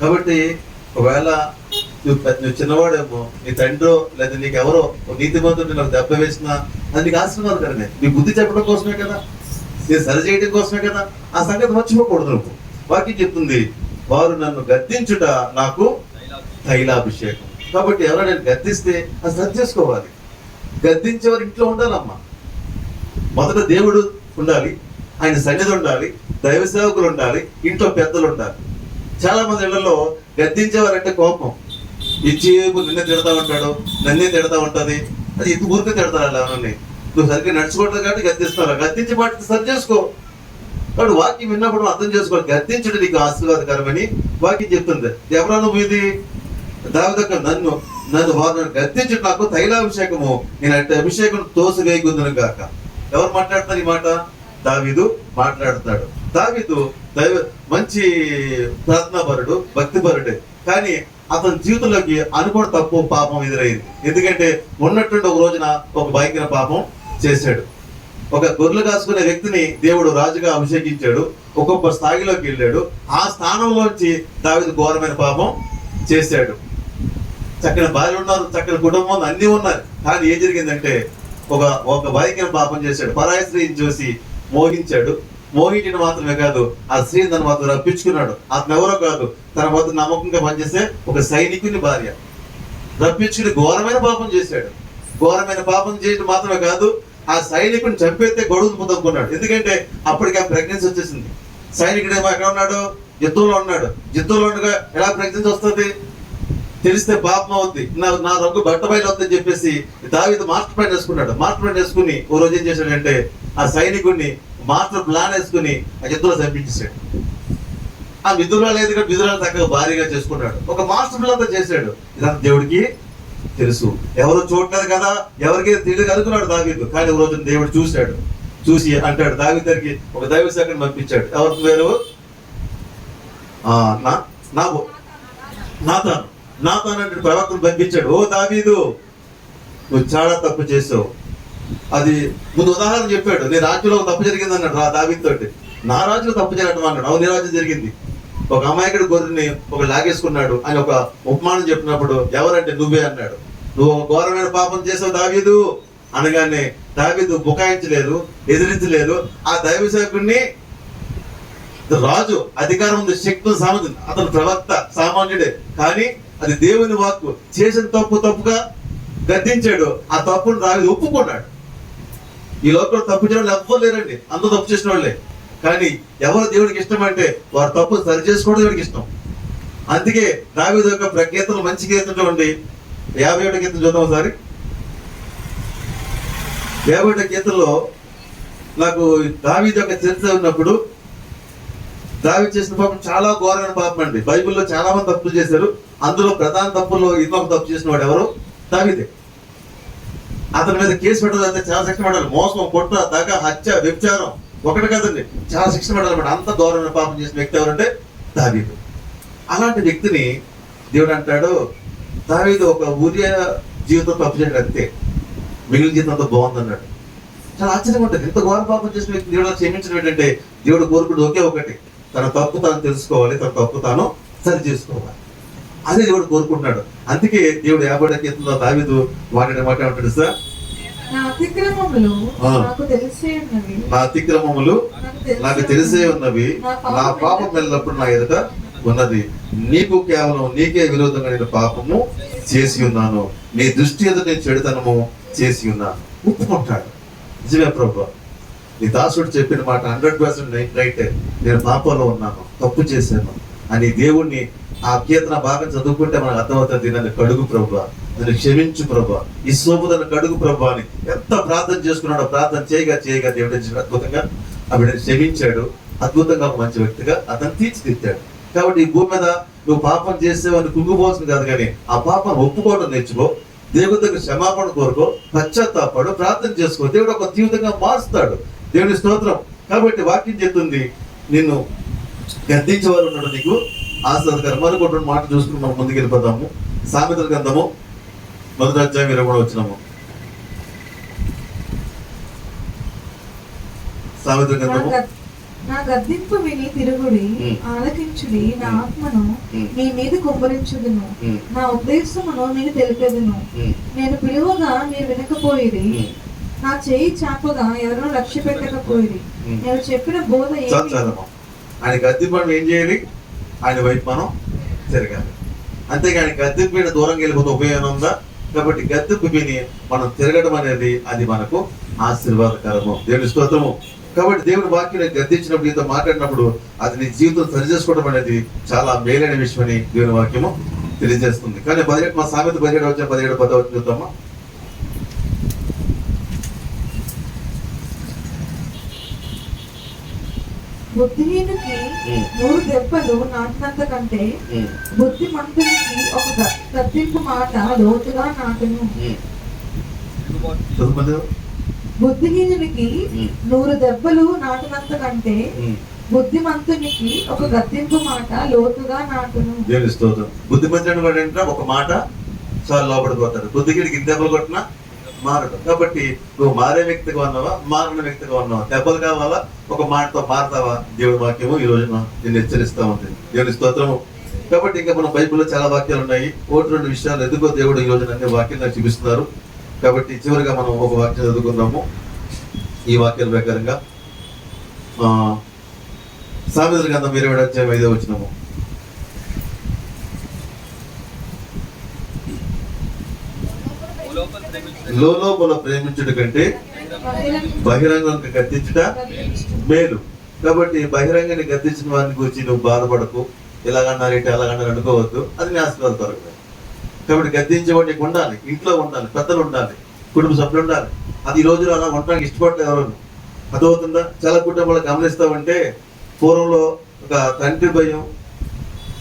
కాబట్టి ఒకవేళ నువ్వు చిన్నవాడేమో, నీ తండ్రో లేదా నీకు ఎవరో నీతిమంతుడు నాకు దెబ్బ వేసినా అది నీకు ఆశీర్వాదం కదనే, నీ బుద్ధి చెప్పడం కోసమే కదా, నేను సరి చేయడం కోసమే కదా. ఆ సంగతి మర్చిపోకూడదు నువ్వు. వాక్యం చెప్తుంది, వారు నన్ను గద్దించుట నాకు తైలాభిషేకం. కాబట్టి ఎవరో నేను గద్దిస్తే అది సరి చేసుకోవాలి. గద్దించేవారు ఇంట్లో ఉండాలమ్మా. మొదట దేవుడు ఉండాలి, ఆయన సన్నిధి ఉండాలి, దైవ సేవకులు ఉండాలి, ఇంట్లో పెద్దలు ఉండాలి. చాలా మంది ఇళ్లలో గద్దించేవారంటే కోపం, ఇచ్చేపు నిన్నే తిడతా ఉంటాడు, నన్నే తిడతా ఉంటది, అది ఇది ఊరికే తిడతారు. అలా ఎవరన్నా నువ్వు సరిగ్గా నడుచుకోవట్లేదు కాబట్టి గద్దిస్తున్నారు. గద్దించి మాట సరి చేసుకో. కాబట్టి వాక్యం విన్నప్పుడు అర్థం చేసుకోవాలి, గద్దించడం నీకు ఆశీర్వాదకరమని వాక్యం చెప్తుంది. ఎవరా నువ్వు ఇది దావీదు నన్ను వారు గద్దించడం నాకు తైలాభిషేకము, నేను అట్టి అభిషేకం తోసివేయకుందును గాక. ఎవరు మాట్లాడుతున్నారు ఈ మాట? దావీదు మాట్లాడుతున్నాడు. దావీదు మంచి ప్రార్థనాపరుడు, భక్తిపరుడే. కానీ అతని జీవితంలోకి అనుకోని తప్పు పాపం ఎదురైంది. ఎందుకంటే ఉన్నట్టుండి ఒక రోజున ఒక భయంకర పాపం చేశాడు. ఒక గొర్రెలు కాసుకునే వ్యక్తిని దేవుడు రాజుగా అభిషేకించాడు, ఒక్కొక్క స్థాయిలోకి వెళ్ళాడు. ఆ స్థానంలోంచి దావీదు ఘోరమైన పాపం చేశాడు. చక్కని భార్య ఉన్నారు, చక్కని కుటుంబం అన్నీ ఉన్నారు. కానీ ఏం జరిగిందంటే ఒక భయంకర పాపం చేశాడు. పరాయి స్త్రీని చూసి మోహించాడు. మోహించడం మాత్రమే కాదు, ఆ స్త్రీని తన వద్ద రప్పించుకున్నాడు. అతను ఎవరో కాదు, తన వద్ద నమ్మకంగా పనిచేసే ఒక సైనికుని భార్య రప్పించుకుని ఘోరమైన పాపం చేశాడు. ఘోరమైన పాపం చేయడం మాత్రమే కాదు, ఆ సైనికుని చంపేస్తే గొడుగును పొందుకున్నాడు. ఎందుకంటే అప్పటికి ఆ ప్రెగ్నెన్సీ వచ్చేసింది. సైనికుడు ఏమో ఎక్కడ ఉన్నాడు? యుద్ధంలో ఉన్నాడు. యుద్ధంలో ఉండగా ఎలా ప్రెగ్నెన్సీ వస్తుంది? తెలిస్తే పాపం అవుద్ది, నా రంగు బట్టబయలు అవుతుందని చెప్పేసి దావీదు మాస్టర్ ప్లాన్ వేసుకున్నాడు. మాస్టర్ ప్లాన్ వేసుకుని ఓ రోజు ఏం చేశాడంటే ఆ సైనికుడిని మాస్టర్ ప్లాన్ వేసుకుని ఆ యుద్ధంలో చంపించేశాడు. ఆ విధురాలు లేదు కానీ విధురాలు చక్కగా భారీగా చేసుకున్నాడు. ఒక మాస్టర్ ప్లాన్ తో చేశాడు. ఇదంతా దేవుడికి తెలుసు. ఎవరు చూడలేదు కదా, ఎవరికి తెలియదు అనుకున్నాడు దావీదు. కానీ ఒక రోజు దేవుడు చూశాడు. చూసి అంటాడు దావీదు దగ్గరికి ఒక దైవ సేవకుని పంపించాడు. ఎవరికి వేరు? నాతాను అంటే ప్రవక్తను పంపించాడు. ఓ దావీదు, నువ్వు చాలా తప్పు చేసావు. అది ముందు ఉదాహరణ చెప్పాడు. నీ రాజ్యంలో తప్పు జరిగింది అన్నాడు దావీదు తోటి. నా రాజ్యంలో తప్పు జరగడం అన్నాడు. అవును, నీ రాజ్యం జరిగింది. ఒక అమాయకుడు గొర్రెని ఒక లాగేసుకున్నాడు అని ఒక ఉపమానం చెప్పినప్పుడు ఎవరంటే నువ్వే అన్నాడు. నువ్వు ఘోరమైన పాపం చేసావు దావీదు అనగానే దావీదు బుకాయించలేదు, ఎదిరించలేదు. ఆ దైవ సేవకుడిని, రాజు అధికారం ఉంది, శక్తి సామర్థ్యం, అతను ప్రవక్త సామాన్యుడే, కానీ అది దేవుని వాక్కు. చేసిన తప్పుగా గద్దించాడు. ఆ తప్పును దావీదు ఒప్పుకున్నాడు. ఈ లోకంలో తప్పు చేయడం ఎవ్వరు లేరండి, అందరూ తప్పు చేసిన వాళ్ళే. కానీ ఎవరు దేవుడికి ఇష్టం అంటే వారు తప్పు సరి చేసుకోవడం దేవుడికి ఇష్టం. అందుకే దావీదు యొక్క ప్రకీర్తనలు మంచి కీర్తన చూడండి. 51 కీర్తన చూద్దాం ఒకసారి. 51 కీర్తనలో నాకు దావీదు యొక్క చరిత్ర ఉన్నప్పుడు, దావీదు చేసిన పాపం చాలా ఘోరమైన పాపం అండి. బైబిల్లో చాలా మంది తప్పులు చేశారు. అందులో ప్రధాన తప్పుల్లో ఇంకొక తప్పు చేసిన వాడు ఎవరు? దావీదే. అతని మీద కేసు పెట్టాలంటే చాలా శిక్షణ పడాలి. మోసం, కుట్ర, దగ, హత్య, వ్యభిచారం ఒకటి కాదండి, చాలా శిక్షణ పడాలన్నమాట. అంత దూరమైన పాపం చేసిన వ్యక్తి ఎవరంటే దావీదు. అలాంటి వ్యక్తిని దేవుడు అంటాడు, దావీదు ఒక ఊరియా జీవితం తప్పు చేయడం అంతే, మిగిలిన జీవితం అంతా బాగుంది అన్నాడు. చాలా ఆశ్చర్యంగా ఉంటుంది. ఇంత ఘోర పాపం చేసిన వ్యక్తి దేవుడు క్షమించడం ఏంటంటే, దేవుడు కోరుకుడు ఒకే ఒకటి, తన తప్పు తాను తెలుసుకోవాలి, తన తప్పు తాను సరి చేసుకోవాలి. అదే దేవుడు కోరుకుంటున్నాడు. అందుకే దేవుడు 50 కీర్తనలో దావీదు వాడిన మాట ఏమంటాడు సార్, నా అతిక్రమములు నాకు తెలిసే ఉన్నవి, నా అతిక్రమములు నాకు తెలిసే ఉన్నవి, నా పాపం వెళ్ళినప్పుడు నా ఎదుట ఉన్నది. నీకు కేవలం నీకే విరోధంగా నేను పాపము చేసి ఉన్నాను, నీ దృష్టి ఎదుట నేను చెడుతనము చేసి ఉన్నాను. ఒప్పుకుంటాడు, నిజమే ప్రభు, నీ దాసుడు చెప్పిన మాట 100% రైటే, నేను పాపంలో ఉన్నాను, తప్పు చేశాను అని దేవుణ్ణి ఆ కీర్తన భాగం చదువుకుంటే మనకు అర్థమవుతుంది. నన్ను కడుగు ప్రభు, నన్ను క్షమించు ప్రభు, ఈ సోపు నన్ను కడుగు ప్రభు అని ఎంత ప్రార్థన చేసుకున్నాడో. ప్రార్థన చేయగా చేయగా దేవుడు అద్భుతంగా ఆవిడని క్షమించాడు. అద్భుతంగా ఒక మంచి వ్యక్తిగా అతను తీర్చిదిద్దాడు. కాబట్టి ఈ భూమి మీద నువ్వు పాపం చేసేవని కుంగిపోవాల్సింది కాదు, కానీ ఆ పాపం ఒప్పుకోవడం నేర్చుకో, దేవుడి దగ్గర క్షమాపణ కోరుకో, పశ్చాత్తాపడు, ప్రార్థన చేసుకో. దేవుడు ఒక జీవితంగా మారుస్తాడు. దేవుని స్తోత్రం. కాబట్టి వాక్యం చెప్తుంది, నిన్ను గద్దించేవారు ఉన్నాడు నీకు ఆశీర్వాదకరం. మరొకటి మాట చూసుకుని మనం ముందుకు వెళ్ళిపోతాము. సామెతల గ్రంథము 1వ అధ్యాయం 23వ వచనము. సామెతల గ్రంథము, నా గద్దింపు విని తిరుగుడి, ఆలకించుడి, నా ఆత్మను నీ మీద కుమ్మరించుదును, నా ఉపదేశమును నేను తెలిపెదును. నేను పిలువగా మీరు వినకపోయిరి, నా చేయి చాపగా ఎవరో లక్ష్య పెట్టకపోయిరి. నేను చెప్పిన బోధ ఆయన గద్దింపు ఏం చేయాలి? ఆయన వైపు మనం తిరగాలి. అంతేగాని గద్దెపు మీద దూరంగా వెళ్ళిపోతే ఉపయోగం ఉందా? కాబట్టి గద్దెపు విని మనం తిరగడం అనేది అది మనకు ఆశీర్వాదకరము. దేవుని స్తోత్రము. కాబట్టి దేవుడి వాక్యాన్ని గద్దించినప్పుడు, నీతో మాట్లాడినప్పుడు అది నీ జీవితం సరి చేసుకోవడం అనేది చాలా మేలైన విషయం అని దేవుని వాక్యము తెలియజేస్తుంది. కానీ మా సామెత 17 వచ్చే 17 10 చూద్దామా. బుద్ధిహీనుకి 100 దెబ్బలు నాటినంత కంటే బుద్ధిమంతునికి ఒక గద్దింపు మాట లోతుగా నాటును. బుద్ధిహీనునికి 100 దెబ్బలు నాటినంత కంటే బుద్ధిమంతునికి ఒక గద్దింపు మాట లోతుగా నాటును. దేవుని స్తోత్రం. బుద్ధిమంతుడు కూడా ఏంటంటే ఒక మాట చాలా లోపడిపోతాడు. బుద్ధిహీనుడికి దెబ్బలు కొట్టినా మారడు. కాబట్టి నువ్వు మారే వ్యక్తిగా ఉన్నావా, మారిన వ్యక్తిగా ఉన్నావా? దెబ్బలు కావాలా, ఒక మాటతో మారుతావా? దేవుడి వాక్యము ఈ రోజున నేను హెచ్చరిస్తా ఉంటుంది. దేవుని స్తోత్రము. కాబట్టి ఇంకా మన బైబిల్లో చాలా వాక్యాలు ఉన్నాయి. 1-2 విషయాలు ఎందుకో దేవుడు ఈ రోజున అన్ని వాక్యాలు నాకు చూపిస్తున్నారు. కాబట్టి చివరిగా మనం ఒక వాక్యం చదువుకుందాము. ఈ వాక్యాల ప్రకారంగా సామెతల గ్రంథం 20వ అధ్యాయం 5వ వచనము. లోపల ప్రేమించుట కంటే బహిరంగంగా గద్దించుట మేలు. కాబట్టి బహిరంగాన్ని గద్దించిన వారిని గురించి నువ్వు బాధపడకు, ఇలాగన్నారేంటి అలాగన్నారు అనుకోవద్దు, అది నీ ఆశీర్వాదం దొరకదు. కాబట్టి గద్దించేవాడు నీకు ఉండాలి, ఇంట్లో ఉండాలి, పెద్దలు ఉండాలి, కుటుంబ సభ్యులు ఉండాలి. అది ఈ రోజులో అలా ఉండడానికి ఇష్టపడలేదు ఎవరు. అర్థమవుతుందా? చాలా కుటుంబాలు గమనిస్తామంటే పూర్వంలో ఒక తండ్రి భయం,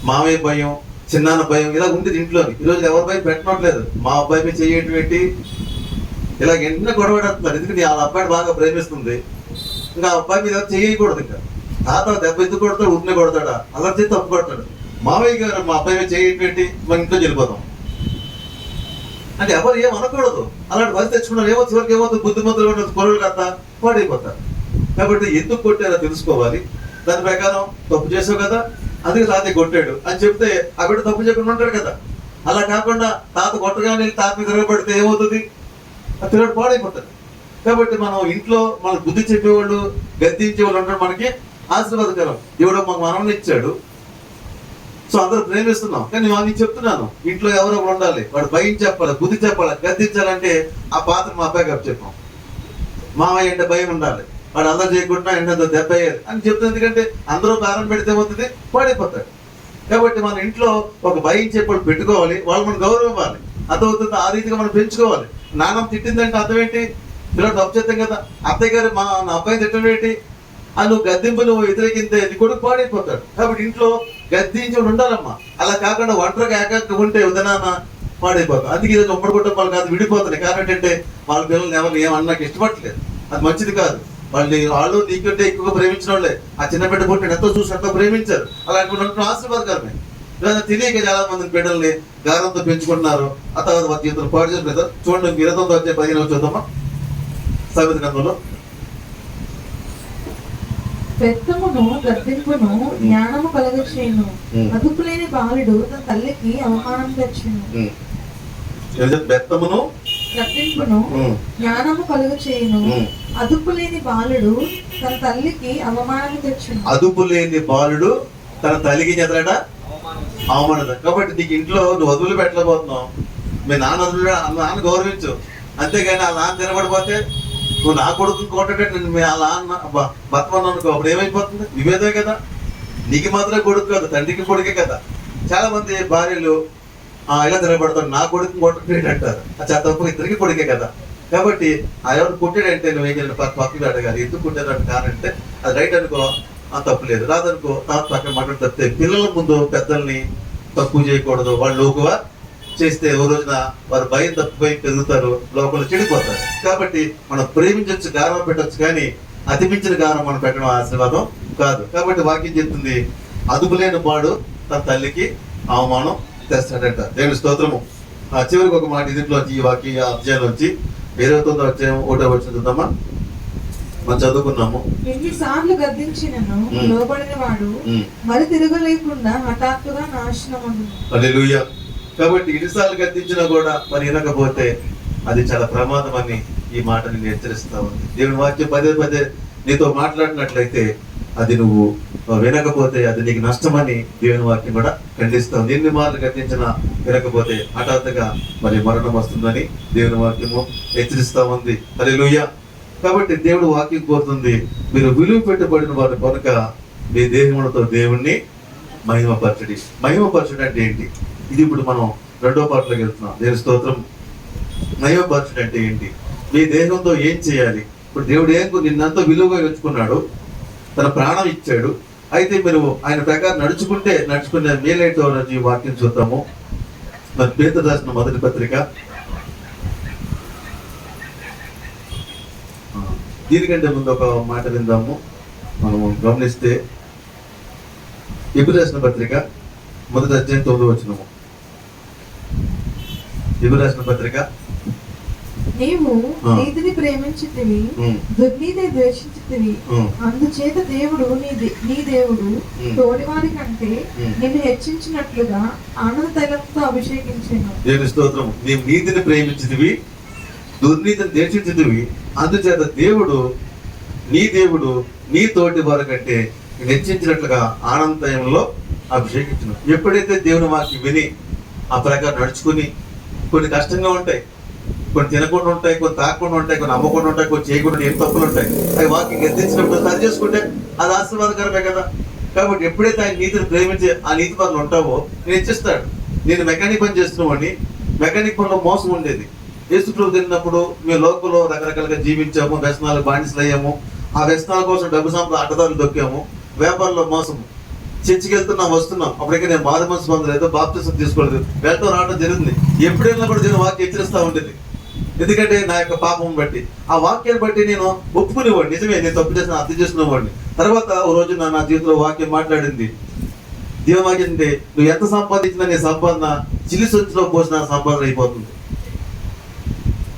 మామయ్య భయం, చిన్నాన్న భయం ఇలా ఉండేది ఇంట్లోని. ఈరోజు ఎవరి భయం పెట్టనట్లేదు. మా అబ్బాయి మీద చేయటువంటి ఇలా ఎన్నో గొడవడుతున్నారు. ఎందుకంటే వాళ్ళ అబ్బాయి బాగా ప్రేమిస్తుంది, ఇంకా ఆ అబ్బాయి మీద చేయకూడదు. ఇంకా తాత దెబ్బ ఎత్తు కొడతాడు, ఉరినే కొడతాడా, అల్లరి చేసి తప్పు కొడతాడు. మామయ్య గారు మా అబ్బాయి మీద చేయటువంటి మన ఇంట్లో వెళ్ళిపోతాం అంటే ఎవరు ఏం అనకూడదు. అలాంటి పరిస్థితి తెచ్చుకున్నారు. ఏమో చివరికి ఏమవుతుంది, బుద్ధిమంతులు కొరలు కదా పాడైపోతారు. కాబట్టి ఎందుకు కొట్టారో తెలుసుకోవాలి. దాని ప్రకారం తప్పు చేసావు కదా, అందుకే తాత కొట్టాడు అని చెప్తే ఆ బిడ్డ తప్పు చెప్పకుండా ఉంటాడు కదా. అలా కాకుండా తాత కొట్టగానే తాత మీద తిరగబడితే ఏమవుతుంది, ఆ తిరగడు పాడైపోతాడు. కాబట్టి మనం ఇంట్లో మన బుద్ధి చెప్పేవాళ్ళు, గద్దించేవాళ్ళు ఉండడం మనకి ఆశీర్వాదకరం. దేవుడు మాకు మనం ఇచ్చాడు, సో అందరూ ప్రేమిస్తున్నాం. కానీ నేను చెప్తున్నాను, ఇంట్లో ఎవరో ఒకరు ఉండాలి. వాడు భయం చెప్పాలి, బుద్ధి చెప్పాలి. గద్దించాలంటే ఆ పాత్ర మా అబ్బాయి గారు చెప్పాం. మామయ్య అంటే భయం ఉండాలి, వాడు అందరూ చేయకుండా ఎంతో దెబ్బ అయ్యేది అని చెప్తుంది. ఎందుకంటే అందరూ కారం పెడితే ఏమవుతుంది, పాడైపోతాడు. కాబట్టి మన ఇంట్లో ఒక భయం చెప్పాడు పెట్టుకోవాలి, వాళ్ళు మనం గౌరవం ఇవ్వాలి. అర్థమవుతుంది. ఆ రీతిగా మనం పెంచుకోవాలి. నాన్నమ్మ తిట్టిందంటే అర్థం ఏంటి, పిల్లలు తప్పు చేస్తాం కదా. అత్తయ్య గారు నా అబ్బాయిని తిట్టడం ఏంటి, నువ్వు గద్దింపు నువ్వు వ్యతిరేకితే నీ కొడుకు పాడైపోతాడు. కాబట్టి ఇంట్లో గద్దించి ఉండాలమ్మా. అలా కాకుండా ఒంటరిగా ఏకాగ్రత ఉంటే ఉదనాన్న పాడైపోతాం. అందుకే ఈరోజు ఉమ్మడి కుటుంబాలు కాదు విడిపోతున్నాయి. కారణం ఏంటంటే వాళ్ళ పిల్లల్ని ఎవరు ఏమన్నాక ఇష్టపడట్లేదు. అది మంచిది కాదు. వాళ్ళు నీకంటే ఎక్కువగా ప్రేమించిన వాళ్ళే. ఆ చిన్న బిడ్డ పుట్టిన ఎంతో చూసి ఎంతో ప్రేమించారు. అలాంటి ఆశీర్వాదకరమే. లేదా తెలియక చాలా మంది బిడ్డల్ని గారంతో పెంచుకుంటున్నారు. ఆ తర్వాత వాళ్ళ జీవితంలో పాడు చేసిన చూడండి. 29 వచ్చే 15 చూద్దామా సామెతల గ్రంథంలో. పెత్తమును గద్దింపును జ్ఞానము కలగచేయును, అదుపులేని బాలుడు తన తల్లికి అవమానం తెచ్చును. బెత్తమును గద్దింపును జ్ఞానము కలుగచేయును, అదుపులేని బాలుడు తన తల్లికి అవమానం తెచ్చును. అదుపు లేని బాలుడు తన తల్లికి చెదరట అవమానత. కాబట్టి నీకు ఇంట్లో నువ్వు వదులు పెట్టలేకపోతున్నావు. మీ నాన్న గౌరవించు, అంతేగాని ఆ నాన్న తినబడిపోతే నువ్వు నా కొడుకు కొట్టటే మీ ఆ నాన్న బతమని అనుకో, అప్పుడు ఏమైపోతుంది? విభేదమే కదా. నీకు మాత్రమే కొడుకు కదా, తండ్రికి కొడుకే కదా. చాలా మంది భార్యలు ఇలా తినబడతాడు, నా కొడుకు కొట్టేటట్టు అంటారు. అది తప్పు, ఇద్దరికి కొడుకే కదా. కాబట్టి ఆ ఎవరు కొట్టాడంటే నువ్వు ఏం చేయాలి? పక్కన అడగాలి, ఎందుకు కొట్టాడంటే కారణం అంటే అది రైట్ అనుకో, తప్పు లేదు. రాదనుకో పక్కన మాట్లాడి తప్పితే పిల్లల ముందు పెద్దల్ని తక్కువ చేయకూడదు. వాళ్ళు లోకువా చేస్తే ఓ రోజున వారు భయం తప్పిపోయి పెరుగుతారు, లోపల చెడిపోతారు. కాబట్టి మనం ప్రేమించవచ్చు, గారం పెట్టచ్చు, కానీ అతిమించిన గారం మనం పెట్టడం ఆశీర్వాదం కాదు. కాబట్టి వాక్యం చెప్తుంది, అదుపులేని వాడు తన తల్లికి అవమానం తెస్తాడంట. దేవుని స్తోత్రము. చివరికి ఒక మాట దీంట్లో ఈ వాక్య అధ్యాయం వచ్చి 29 అధ్యాయం 1వ వచనం చూద్దామా. మనం చదువుకున్నాము. ఎన్నిసార్లు గద్దించినను లోబడిన వాడు మరి తిరగలేకుండా హఠాత్తుగా నాశనమగును. హల్లెలూయా. కాబట్టి ఎన్నిసార్లు గద్దించినా కూడా మరి వినకపోతే అది చాలా ప్రమాదం అని ఈ మాట నేను హెచ్చరిస్తా ఉంది. దేవుని వాక్యం పదే పదే నీతో మాట్లాడినట్లయితే అది నువ్వు వినకపోతే అది నీకు నష్టమని దేవుని వాక్యం కూడా ఖండిస్తా ఉంది. ఎన్ని మార్లు గద్దించినా వినకపోతే హఠాత్తుగా మరి మరణం వస్తుందని దేవుని వాక్యము హెచ్చరిస్తా ఉంది. హల్లెలూయా. కాబట్టి దేవుడు వాక్యం కోరుతుంది, మీరు విలువ పెట్టబడిన వారి కనుక మీ దేహములతో దేవుణ్ణి మహిమపరచడి. మహిమపరచడం అంటే ఏంటి? ఇది ఇప్పుడు మనం 2వ పాటలోకి వెళ్తున్నాం. దేవుని స్తోత్రం. మహిమపరచడం అంటే ఏంటి? మీ దేహంతో ఏం చేయాలి? ఇప్పుడు దేవుడు నిన్నంతా విలువగా ఎంచుకున్నాడు, తన ప్రాణం ఇచ్చాడు. అయితే మీరు ఆయన ప్రకారం నడుచుకునే మేలైతే ఈ వాక్యం చూద్దాము. మరి పేతురు రాసిన మొదటి పత్రిక, దీనికంటే ముందు ఒక మాట విందాము. మనము గమనిస్తే హెబ్రీ రాసిన పత్రిక మొదటి అధ్యాయం 9వ వచనము. హెబ్రీ రాసిన పత్రిక, నీవు నీతిని ప్రేమించితివి, దుర్నీతి ద్వేషించితివి, అందుచేత దేవుడు నీ దేవుడు తోడివారి కంటే నిన్ను హెచ్చించినట్లుగా ఆనంద తైలంతో అభిషేకించెను. దేవుని స్తోత్రం. నీవు నీతిని ప్రేమించితివి, దుర్నీతిని ద్వేషించితివి, అందుచేత దేవుడు నీ తోటి వారి కంటే హెచ్చించినట్లుగా ఆనందయంలో అభిషేకించను. ఎప్పుడైతే దేవుని వాక్యం విని ఆ ప్రకారం నడుచుకుని, కొన్ని కష్టంగా ఉంటాయి, కొన్ని తినకుండా ఉంటాయి, కొన్ని తాకుండా ఉంటాయి, కొన్ని అమ్మకుండా ఉంటాయి, కొన్ని చేయకుండా ఏం తప్పులు ఉంటాయి. అవి వాక్యం గద్దించినప్పుడు సరి చేసుకుంటే అది ఆశీర్వాదకరమే కదా. కాబట్టి ఎప్పుడైతే ఆయన నీతిని ప్రేమించి ఆ నీతి పనులు ఉంటావో నేను హెచ్చిస్తాడు. నేను మెకానిక్ పని చేస్తున్నామని, మెకానిక్ పనిలో మోసం ఉండేది. యేసు ప్రభు తిన్నప్పుడు మేము లోకంలో రకరకాలుగా జీవించాము, వ్యసనాలకు బానిసలు అయ్యాము. ఆ వ్యసనాల కోసం డబ్బు సంపద అడ్డదారులు దొక్కాము, వ్యాపారంలో మోసము. చర్చికి వెళ్తున్నాం, వస్తున్నాం, అప్పటికే నేను మారు మనసు పొందలేదు, బాప్తిసం తీసుకోలేదు, వెళ్ళటం రావడం జరిగింది. ఎప్పుడైనా కూడా నేను వాక్యం హెచ్చరిస్తూ ఉండేది. ఎందుకంటే నా యొక్క పాపం బట్టి, ఆ వాక్యాన్ని బట్టి నేను ఒప్పుకునేవాడిని. నిజమే, నేను తప్పు చేసిన అర్థం చేసుకునేవాడిని. తర్వాత ఓ రోజు నా జీవితంలో వాక్యం మాట్లాడింది. దేవవాక్యం అంటే నువ్వు ఎంత సంపాదించినా నీ సంపాదన చిల్లి సొచ్చులో పోసిన సంపాదన అయిపోతుంది.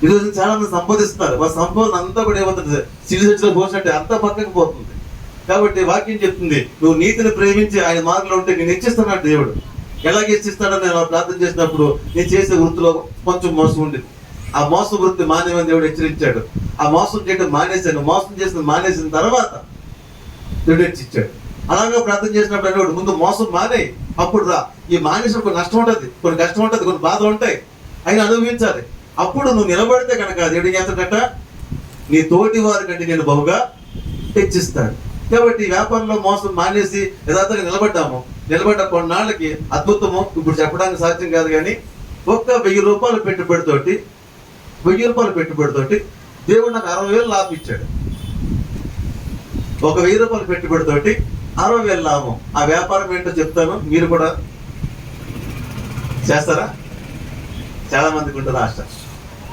ఈరోజు చాలా మంది సంపాదిస్తున్నారు, వాళ్ళ సంపాదన అంతా కూడా ఏమవుతుంది? చిల్లి సొచ్చులో పోసినట్టే అంతా పక్కకు పోతుంది. కాబట్టి వాక్యం చెప్తుంది, నువ్వు నీతిని ప్రేమించి ఆయన మార్గంలో ఉంటే నేను హెచ్చిస్తున్నాడు దేవుడు. ఎలాగ హెచ్చిస్తాడో నేను ప్రార్థన చేసినప్పుడు నేను చేసే వృత్తిలో కొంచెం మోసం ఉండేది. ఆ మోసం వృత్తి మానేమని దేవుడు హెచ్చరించాడు. ఆ మోసం చేయడం మానేశాను. మోసం చేసిన మానేసిన తర్వాత దేవుడు హెచ్చరించాడు. అలాగే ప్రార్థన చేసినప్పుడు అనేవాడు, ముందు మోసం మానే, అప్పుడు రా. ఈ మానేసిన కొన్ని నష్టం ఉంటుంది, కొన్ని కష్టం ఉంటుంది, కొన్ని బాధలు ఉంటాయి, అయినా అనుభవించాలి. అప్పుడు నువ్వు నిలబడితే కనుక దేవుడు ఏం చేస్తాడట? నీ తోటి వారి కంటే నేను బహుగా హెచ్చిస్తాడు. కాబట్టి వ్యాపారంలో మోసం మానేసి యథార్థంగా నిలబడ్డ కొన్నాళ్ళకి అద్భుతము ఇప్పుడు చెప్పడానికి సాధ్యం కాదు, కానీ ఒక్క 1000 రూపాయలు పెట్టుబడితోటి దేవుడు నాకు 60,000 లాభం ఇచ్చాడు. ఒక 1000 రూపాయలు పెట్టుబడితోటి 60,000 లాభం. ఆ వ్యాపారం ఏంటో చెప్తాను, మీరు కూడా చేస్తారా? చాలా మందికి ఉంటుంది ఆశ.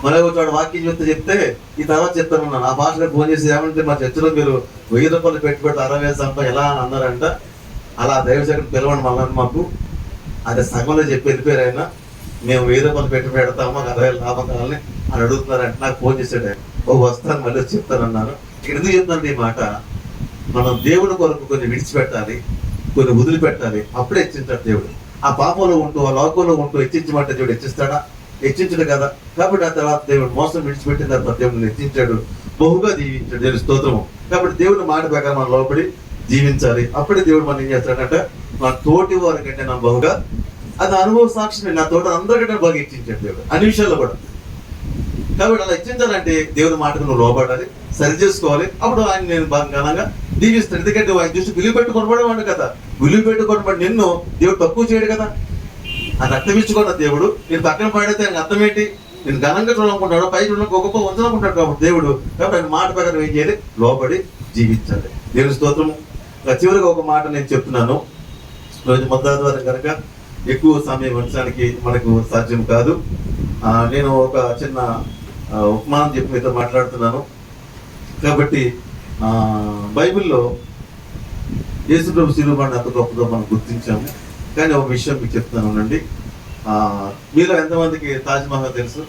మళ్ళీ చోట వాక్యం చెప్తే ఈ తర్వాత చెప్తాను, ఆ భాషలో ఫోన్ చేసి ఏమంటే మా చర్చలో మీరు 1000 రూపాయలు పెట్టుబడి 60,000 సంపాదన ఎలా అని అన్నారంట. అలా దైవజనుడు పిలవండి మళ్ళీ మాకు, అదే సగంలో చెప్పి వెళ్ళిపోయారు ఆయన. మేము 1000 రూపాయలు పెట్టి పెడతాము, మాకు 60,000 లాభం కావాలని అని అడుగుతున్నారంటే నాకు ఫోన్ చేశాడు ఆయన. వస్తాను మళ్ళీ వచ్చి చెప్తానన్నాను. ఇక్కడ ఎందుకు చెప్తానంటే ఈ మాట, మనం దేవుడి కొరకు కొన్ని విడిచిపెట్టాలి, కొన్ని వదిలిపెట్టాలి, అప్పుడే హెచ్చించాడు దేవుడు. ఆ పాపంలో ఉంటూ ఆ లోకంలో ఉంటూ హెచ్చించమంటే దేవుడు హెచ్చిస్తాడా? హెచ్చించడు కదా. కాబట్టి ఆ తర్వాత దేవుడు మోసం విడిచిపెట్టిన తర్వాత దేవుడిని హెచ్చించాడు, బహుగా దీవించాడు. దేవుని స్తోత్రము. కాబట్టి దేవుని మాట ప్రకారం మనం లోపడి జీవించాలి. అప్పుడే దేవుడు మనం ఏం చేస్తాడంటే మన తోటి వారి కంటే నా బహుగా, అది అనుభవ సాక్షి, నా తోట అందరికంటే బాగా హెచ్చించాడు దేవుడు అన్ని విషయాల్లో కూడా. కాబట్టి అలా హెచ్చించాలంటే దేవుని మాటకు నువ్వు లోపడాలి, సరి చేసుకోవాలి. అప్పుడు ఆయన నేను బాగా ఘనంగా దీవిస్తాడు. ఎందుకంటే ఆయన చూసి విలువ పెట్టుకొనబడేవాడు కదా. విలువ పెట్టుకొనబడి నిన్ను దేవుడు తక్కువ చేయడు కదా. ఆయన రక్తం ఇచ్చుకున్న దేవుడు నేను పక్కన పడితే ఆయన అర్థం ఏంటి? నేను ఘనంగా చూడాలనుకుంటాడు, పై చూడ గొప్ప ఉంచాలనుకుంటాడు కాబట్టి దేవుడు. కాబట్టి ఆయన మాట ప్రకారం ఏం చేయాలి? లోబడి జీవించాలి. దేవుని స్తోత్రము. చివరిగా ఒక మాట నేను చెప్తున్నాను. రోజు మొదటి కనుక ఎక్కువ సమయం ఉంచడానికి మనకు సాధ్యం కాదు. నేను ఒక చిన్న ఉపమానం చెప్పి మీతో మాట్లాడుతున్నాను. కాబట్టి బైబిల్లో యేసుప్రభు శిలువను అంత గొప్పదో మనం గుర్తించాము. కానీ ఒక విషయం మీకు చెప్తున్నాను అండి. మీలో ఎంతమందికి తాజ్ మహల్ తెలుసు?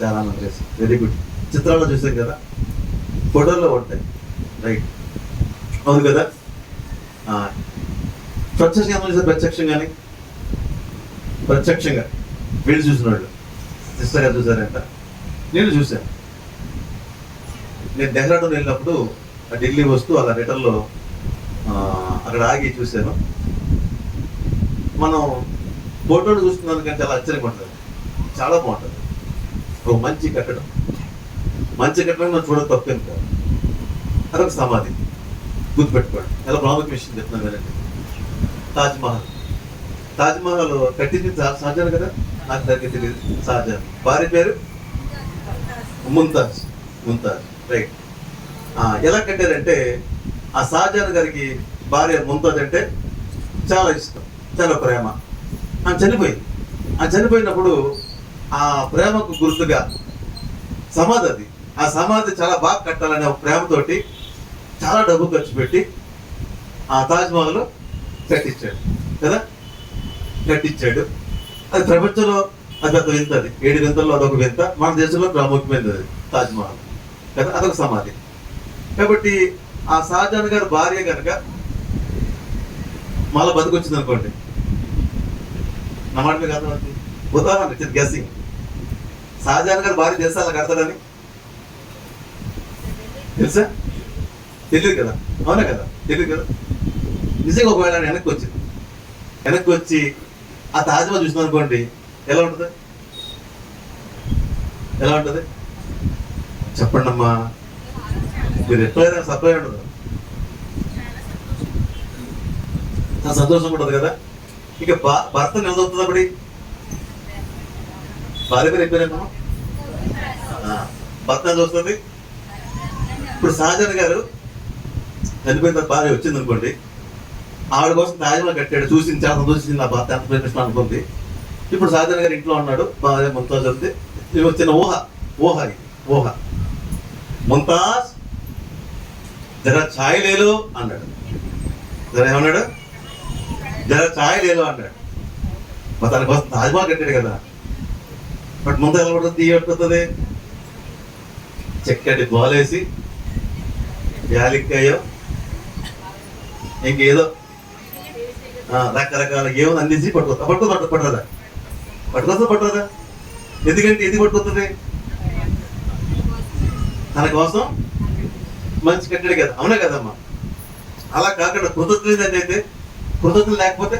చాలా మంది తెలుసు. Very good. చిత్రాల్లో చూసాం కదా, ఫోటోల్లో ఉంటాయి, రైట్? అవును కదా. ప్రత్యక్షంగా చూసారు, ప్రత్యక్షంగా వీళ్ళు చూసిన వాళ్ళు సిస్టర్ గారు చూసారంట. నేను చూశాను. నేను డెహ్రాడూన్ వెళ్ళినప్పుడు ఢిల్లీ వస్తూ అలా రిటర్న్లో అక్కడ ఆగి చూశాను. మనం ఫోటోలు చూస్తున్నాను కానీ చాలా ఆశ్చర్యంగా ఉంటుంది, చాలా బాగుంటుంది. ఒక మంచి కట్టడం మనం చూడడం తప్పేం కాదు. అదొక సమాధి, గుర్తుపెట్టుకోండి. ఎలా ప్రాముఖ్య విషయం చెప్తున్నాను కదండి. తాజ్ మహల్ కట్టింది షాజహాన్ కదా, నాకు దగ్గర తెలియదు. షాజహాన్ భార్య పేరు ముంతాజ్, రైట్. ఎలా కట్టారంటే ఆ షాజహాన్ గారికి భార్య ముంతాజ్ అంటే చాలా ఇష్టం, చాలా ప్రేమ. చనిపోయింది. చనిపోయినప్పుడు ఆ ప్రేమకు గుర్తుగా సమాధి, అది ఆ సమాధి చాలా బాగా కట్టాలనే ఒక ప్రేమతోటి చాలా డబ్బు ఖర్చు పెట్టి ఆ తాజ్ మహల్ కట్టించాడు కదా. అది ప్రపంచంలో అది పెద్ద వింత, అది 7 వింతల్లో అదొక వింత. మన దేశంలో ప్రాముఖ్యమైనది అది తాజ్ మహల్ కదా, అదొక సమాధి. కాబట్టి ఆ షాజహాన్ గారి భార్య కనుక మళ్ళీ బతికొచ్చింది అనుకోండి, నా మాట మీకు అర్థమవుతుంది. ఉదాహరణ గెస్సింగ్, షాజహాన్ గారి భార్య తెలుసా అలా కడతాడని? తెలుసా? తెలియదు కదా. అవునా కదా? తెలియదు కదా. నిజంగా ఒకవేళ వెనక్కి వచ్చి ఆ తాజ్మహల్ చూసిన అనుకోండి, ఎలా ఉంటుంది? చెప్పండి అమ్మా, మీరు ఎట్లయినా సప్లై ఉండదు, చాలా సంతోషంగా ఉంటుంది కదా. ఇక భర్త నిలదవుతుంది అప్పుడు భార్య పేరు అయిపోయినా భర్త చూస్తుంది. ఇప్పుడు షాజహాన్ గారు చనిపోయిన తర్వాత భార్య వచ్చింది అనుకోండి, ఆవిడ కోసం తాజ్మహల్ కట్టాడు, చూసింది, చాలా సంతోషించింది. నా భర్త ఎంత ప్రేమిస్తాను అనుకుంది. ఇప్పుడు షాజహాన్ గారు ఇంట్లో ఉన్నాడు, భార్య ముంతాజ్ ఉంది. ఇది వచ్చిన ఊహ ముంతాజ్ జరా ఛాయ్ లేలో అన్నాడు. ఏమన్నాడు? జరా ఛాయ్ లేలో అన్నాడు. మరి తన కోసం తాజ్మహల్ కట్టాడు కదా. బట్ ముందు ఎలా పడుతుంది? తీయట్టుతుంది, చక్కటి బాలేసి యాలిక్కాయో ఇంకేదో రకరకాల ఏమో అందించి పట్టుకోదా? ఎందుకంటే ఇది పట్టుకుతుంది తన కోసం మంచి కట్టాడు కదా. అవునా కదమ్మా? అలా కాకుండా కృతజ్ఞత అయితే, కృతజ్ఞత లేకపోతే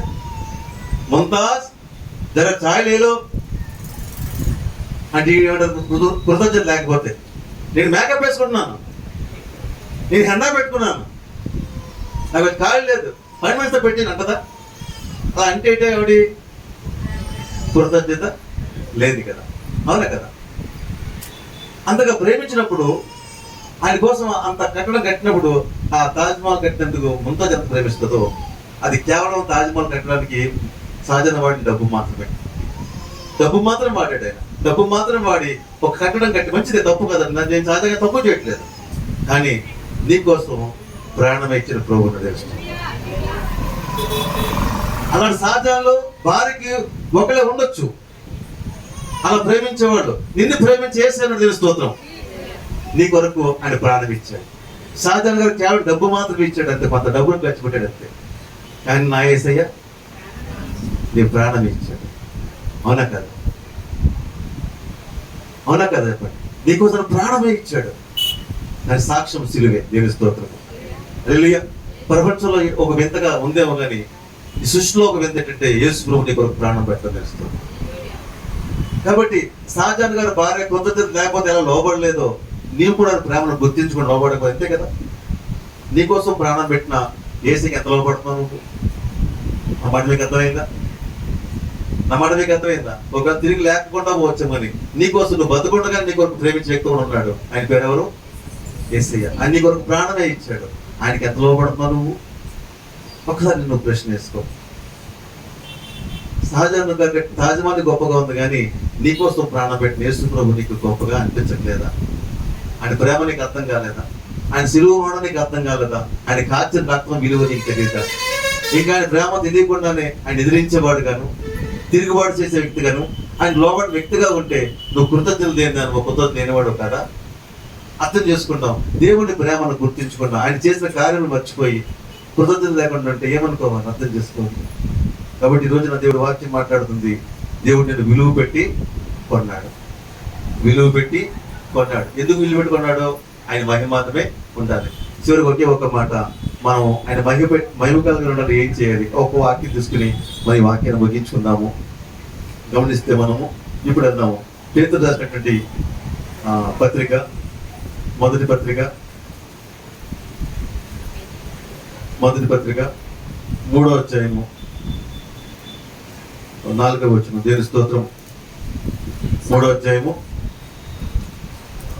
ముంతాజ్ జర ఛాయ్ లేలో అంటే కృతజ్ఞత లేకపోతే, నేను మేకప్ వేసుకుంటున్నాను, నేను హెండా పెట్టుకున్నాను, నాకు ఖాళీ లేదు, పని మనిషితో పెట్టిన అంటదా? అలా అంటే ఆవిడ కృతజ్ఞత లేదు కదా. అవునా కదా? అంతగా ప్రేమించినప్పుడు, ఆయన కోసం అంత కట్టడం కట్టినప్పుడు, ఆ తాజ్మహల్ కట్టినందుకు ముంతాజ్ ఎంత ప్రేమిస్తుందో, అది కేవలం తాజ్మహల్ కట్టడానికి షాజహాన్ వాడిన డబ్బు మాత్రమే. డబ్బు మాత్రం వాడాడు ఆయన. డబ్బు మాత్రం వాడి ఒక కట్టడం కట్టి మంచిదే, తప్పు కదా, నేను సహజంగా తప్పు చేయట్లేదు. కానీ నీకోసం ప్రాణం ఇచ్చిన ప్రభువును తెలుసు. అలాంటి సహజాలు భార్యకి ఒకళ్ళే ఉండొచ్చు, అలా ప్రేమించేవాడు. నిన్ను ప్రేమించేసాను తెలుసు. స్తోత్రం. నీ కొరకు ఆయన ప్రాణం ఇచ్చాడు. షాజహాన్ గారు కేవలం డబ్బు మాత్రం ఇచ్చాడు అంతే, కొంత డబ్బును ఖర్చు పెట్టాడు అంతే. కానీ నా యేసయ్య నీ ప్రాణం ఇచ్చాడు. అవునా కదా? అవునా కదా? చెప్పండి. నీకోసం ప్రాణమే ఇచ్చాడు. దాని సాక్ష్యం సిలువే. దేవుని స్తోత్రం. హల్లెలూయా. ప్రపంచంలో ఒక వింతగా ఉందేమో కానీ ఈ సృష్టిలో ఒక వింత ఏంటంటే యేసు ప్రభు నీ కొరకు ప్రాణం పెట్టడం తెలుస్తుంది. కాబట్టి షాజహాన్ గారు భార్య కృతజ్ఞత లేకపోతే ఎలా లోబడలేదో నీవు కూడా ప్రేమను గుర్తించుకొని లోబడకపోతే అంతే కదా. నీకోసం ప్రాణం పెట్టిన యేసుకి ఎంత లోబడుతున్నావు నువ్వు? నా మాట మీకు అర్థమైందా? నా మాట మీకు అర్థమైందా? ఒక తిరిగి లేకుండా పోవచ్చామని నీకోసం నువ్వు బతుకుండగా నీ కొరకు ప్రేమించే వ్యక్తి కూడా ఉన్నాడు. ఆయన పేరు ఎవరు? యేసయ్య. ఆయన నీ కొరకు ప్రాణమే ఇచ్చాడు. ఆయనకి ఎంత లోబడుతున్నావు నువ్వు? ఒకసారి నువ్వు ప్రశ్న వేసుకో. సహజంగా తాజ్మహల్ గొప్పగా ఉంది కానీ నీకోసం ప్రాణం పెట్టిన యేసు ప్రభు నీకు గొప్పగా అనిపించట్లేదా? ఆయన ప్రేమ నీకు అర్థం కాలేదా? ఆయన సిలువ మరణం నీకు అర్థం కాలేదా? ఆయన కాచిన రక్తం విలువ నీకు తెలియదా? ఇంకా ఆయన ప్రేమ తెలియకుండానే ఆయన ఎదిరించేవాడు గాను, తిరుగుబాటు చేసే వ్యక్తి గాను, ఆయన లోబడిన వ్యక్తిగా ఉంటే నువ్వు కృతజ్ఞతలు లేనిదాను, కృతజ్ఞత లేనివాడు కదా. అర్థం చేసుకుంటాం. దేవుడి ప్రేమను గుర్తించుకున్నాం. ఆయన చేసిన కార్యం మర్చిపోయి కృతజ్ఞత లేకుండా ఉంటే ఏమనుకోవాలి? అర్థం చేసుకోవాలి. కాబట్టి ఈరోజు నా దేవుడు వాక్యం మాట్లాడుతుంది. దేవుడు నేను విలువ పెట్టి కొన్నాడు. విలువ పెట్టి కొన్నాడు. ఎందుకు విలువ పెట్టి కొన్నాడు? ఆయన మహిమ మాత్రమే ఉండాలి. చివరికి ఒకే ఒక మాట, మనం ఆయన మహిమ కలిగి ఉండాలి. ఏం చేయాలి? ఒక వాక్యం తీసుకుని మన వాక్యాన్ని ముగించుకుందాము. గమనిస్తే మనము ఇప్పుడు వెళ్దాము. పేతురు రాసినటువంటి పత్రిక, మొదటి పత్రిక 3వ అధ్యాయము 4వ వచనం. దేవుని స్తోత్రం. 3వ అధ్యాయము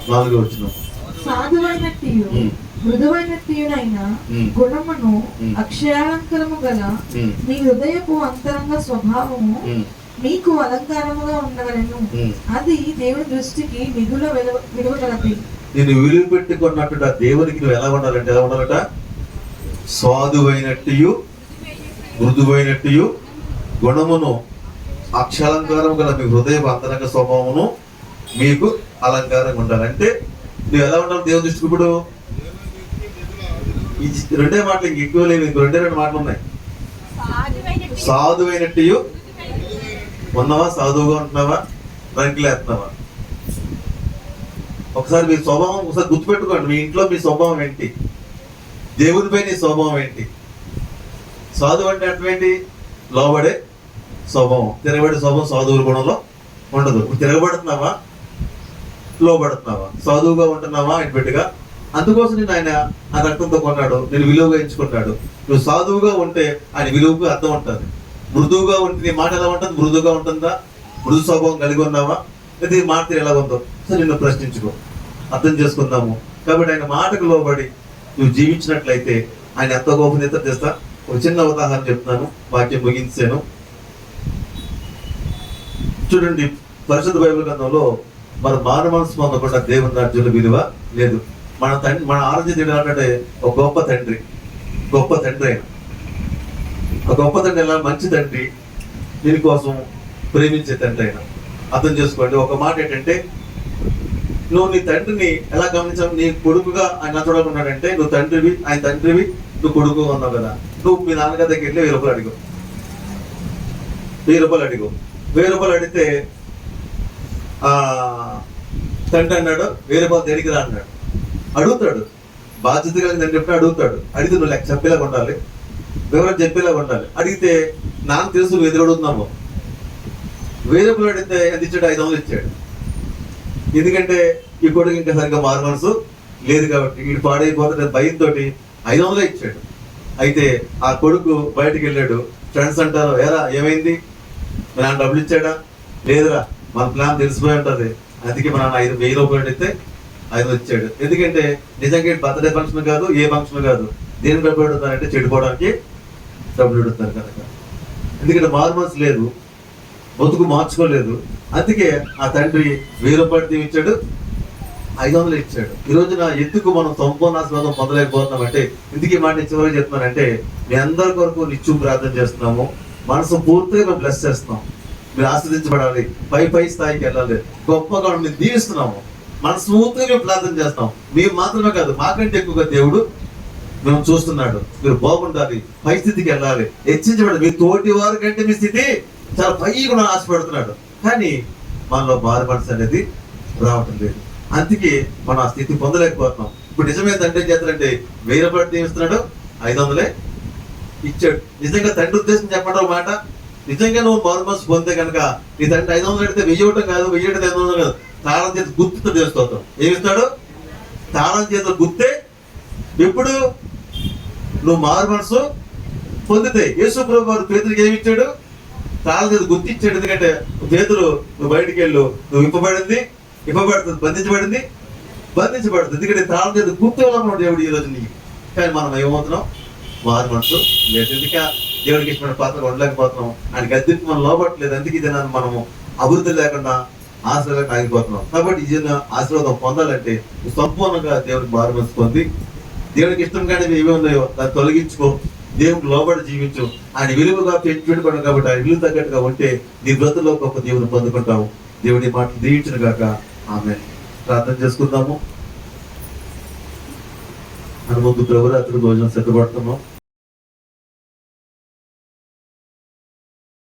4వ వచనం. సాధువైనట్టియు మృదువైనట్టియునైన గుణమును అక్షయాలంకరము గల మీ హృదయపు అంతరంగ స్వభావము మీకు అలంకారముగా ఉండవలెను. అది దేవుని దృష్టికి మిగుల విలువగలది. నేను విలువ పెట్టుకున్నట్టు దేవునికి నువ్వు ఎలా ఉండాలంటే ఎలా ఉండాలట? సాధువైనట్టు మృదువైనట్టు గుణమును అక్షాలంకారం గల మీ హృదయ అంతరంగ స్వభావమును మీకు అలంకారంగా ఉండాలంటే నువ్వు ఎలా ఉండాలి దేవుని దృష్టికి? ఇప్పుడు ఈ రెండే మాటలు, ఇంక ఎక్కువ లేవు. ఇంక రెండు మాటలు ఉన్నాయి. సాధువైనట్టు ఉన్నావా? సాధువుగా ఉంటున్నావా? రంకిలేస్తున్నావా? ఒకసారి మీ స్వభావం ఒకసారి గుర్తుపెట్టుకోండి. మీ ఇంట్లో మీ స్వభావం ఏంటి? దేవునిపై నీ స్వభావం ఏంటి? సాధువు అంటే అర్థమేంటి? లోబడే స్వభావం. తిరగబడే స్వభావం సాధువుల గుణంలో ఉండదు. ఇప్పుడు తిరగబడుతున్నావా? లోబడుతున్నావా? సాధువుగా ఉంటున్నావా? ఆయన బిడ్డగా. అందుకోసం నేను ఆయన ఆ రక్తంతో కొన్నాడు. నేను విలువగా ఎంచుకున్నాడు. నువ్వు సాధువుగా ఉంటే ఆయన విలువకు అర్థం ఉంటుంది. మృదువుగా ఉంటే నీ మాట ఎలా ఉంటుంది? మృదువుగా ఉంటుందా? మృదు స్వభావం కలిగి ఉన్నావా? లేదా ఈ మాట ఎలా ఉందో సో నిన్ను ప్రశ్నించుకో. అర్థం చేసుకుందాము. కాబట్టి ఆయన మాటకు లోబడి నువ్వు జీవించినట్లయితే ఆయన ఎంత గోపనీయత చేస్తా. ఒక చిన్న ఉదాహరణ చెప్తున్నాను, వాక్యం ముగించాను. చూడండి, పరిశుద్ధ బైబిల్ గ్రంథంలో మన మానవ మనసు పొందకుండా దేవుని రాజ్యంలో విలువ లేదు. మన ఆరాధ్య దేవుడు అంటే ఒక గొప్ప తండ్రి ఆయన. ఒక గొప్ప తండ్రి ఎలా? మంచి తండ్రి, దీనికోసం ప్రేమించే తండ్రి ఆయన. అర్థం చేసుకోండి. ఒక మాట ఏంటంటే, నువ్వు నీ తండ్రిని ఎలా గమనించావు? నీ కొడుకుగా ఆయన చూడకున్నాడంటే నువ్వు తండ్రివి, ఆయన తండ్రివి, నువ్వు కొడుకుగా ఉన్నావు కదా. నువ్వు మీ నాన్నగారి దగ్గరికి వెళ్ళి 1000 రూపాయలు అడిగావు. 1000 రూపాయలు అడిగితే తండ్రి అన్నాడు 1000 రూపాయలు దేనికి రా అన్నాడు. అడుగుతాడు, బాధ్యత కలిగి తండ్రి ఎప్పుడు అడుగుతాడు. అడిగితే నువ్వు లెక్క చెప్పేలాగా ఉండాలి, వివరం చెప్పేలాగా ఉండాలి. అడిగితే నాకు తెలుసు నువ్వు ఎదురు అడుగుతున్నాము. 1000 రూపాయలు అడిగితే ఎంత ఇచ్చాడు? 500 ఇచ్చాడు. ఎందుకంటే ఈ కొడుకు ఇంకా సరిగ్గా మారు మనసు లేదు కాబట్టి వీడు పాడైపోతే భయంతో 500 ఇచ్చాడు. అయితే ఆ కొడుకు బయటకు వెళ్ళాడు. ఫ్రెండ్స్ అంటారు, ఏరా ఏమైంది? మా నాన్న డబ్బులు ఇచ్చాడా? లేదురా, మన ప్లాన్ తెలిసిపోయి ఉంటుంది. అందుకే మా నాన్న 1000 రూపాయలు అడిగితే 500 ఇచ్చాడు. ఎందుకంటే నిజంగా బర్త్డే ఫంక్షన్ కాదు, ఏ ఫంక్షన్ కాదు. దేని డబ్బులు అడుగుతారంటే చెడిపోవడానికి డబ్బులు అడుగుతారు కనుక. ఎందుకంటే మారు మనసు లేదు. బతుకు మార్చుకోలేదు. అందుకే ఆ తండ్రి 1000 రూపాయలు దీవించాడు, 500 ఇచ్చాడు. ఈ రోజున ఎందుకు మనం సంపూర్ణ ఆశీర్వాదం పొందలేకపోతున్నామంటే, ఇందుకే మాట చివరికి చెప్తున్నానంటే, మీ అందరి కొరకు నిత్యం ప్రార్థన చేస్తున్నాము. మనసు పూర్తిగా మేము బ్లెస్ చేస్తున్నాం. మీరు ఆస్వాదించబడాలి, పై స్థాయికి వెళ్ళాలి, గొప్పగా మేము దీవిస్తున్నాము. మనస్ఫూర్తిగా మేము ప్రార్థన చేస్తాం. మేము మాత్రమే కాదు, మాకంటే ఎక్కువగా దేవుడు మేము చూస్తున్నాడు. మీరు బాగుండాలి, పై స్థితికి వెళ్ళాలి, హెచ్చించబడాలి. మీ తోటి వారి కంటే మీ స్థితి చాలా పై కూడా ఆశపడుతున్నాడు. కానీ మనలో మారు మనసు అనేది రావటం లేదు. అందుకే మనం ఆ స్థితి పొందలేకపోతున్నాం. ఇప్పుడు నిజమైన తండ్రి ఏం చేస్తాడంటే 1000 రూపాయలు దీవిస్తున్నాడు, 500 ఇచ్చాడు. నిజంగా తండ్రి ఉద్దేశం చెప్పడం మాట, నిజంగా నువ్వు మారు మనసు పొందితే కనుక నీ తండ్రి 500 అడితే 1000 ఇవ్వటం కాదు, 1000 అడితే 500 కాదు, తాళం చేతి గుర్తుతో చేస్తాం. ఏమిస్తాడు? తాళం చేతులు గుర్తే. ఎప్పుడు నువ్వు మారు మనసు పొందితే. యేసు ప్రభు వారు పేతురుకి ఏమి ఇచ్చాడు? తాళం చేతి గుర్తు ఇచ్చాడు. ఎందుకంటే పేతురు, నువ్వు బయటికి వెళ్ళు, నువ్వు ఇవ్వబడుతుంది, బంధించబడుతుంది. ఎందుకంటే తాళం చేతి గుర్తు ఉన్నాడు దేవుడు ఈ రోజు నీకు. కానీ మనం ఏమవుతున్నాం? మారు మనసు లేదు. ఎందుక దేవుడికి ఇష్టమైన పాత్ర ఉండలేకపోతున్నాం. ఆయన గద్దెకి మనం లోపట్లేదు. అందుకే ఇది మనము అభివృద్ధి లేకుండా ఆశీర్వాదం ఆగిపోతున్నాం. కాబట్టి ఈ ఆశీర్వాదం పొందాలంటే సంపూర్ణంగా దేవుడికి మారు మనసు పొంది, దేవుడికి ఇష్టం కానీ ఏమి ఉన్నాయో దాన్ని తొలగించుకో, దేవుడికి లోబడి జీవించు. ఆయన విలువగా పెట్టుబడి కాబట్టి ఆయన విలువ తగ్గట్టుగా ఉంటే నీ బ్రతులో గొప్ప దేవుని పొందుకుంటావు. దేవుడి మాటలు దీవించిన గాక. ఆమేన్. ప్రార్థన చేసుకుందాము. మన ముందు ప్రభురాత్రి భోజనం సిద్ధపడుతున్నాం.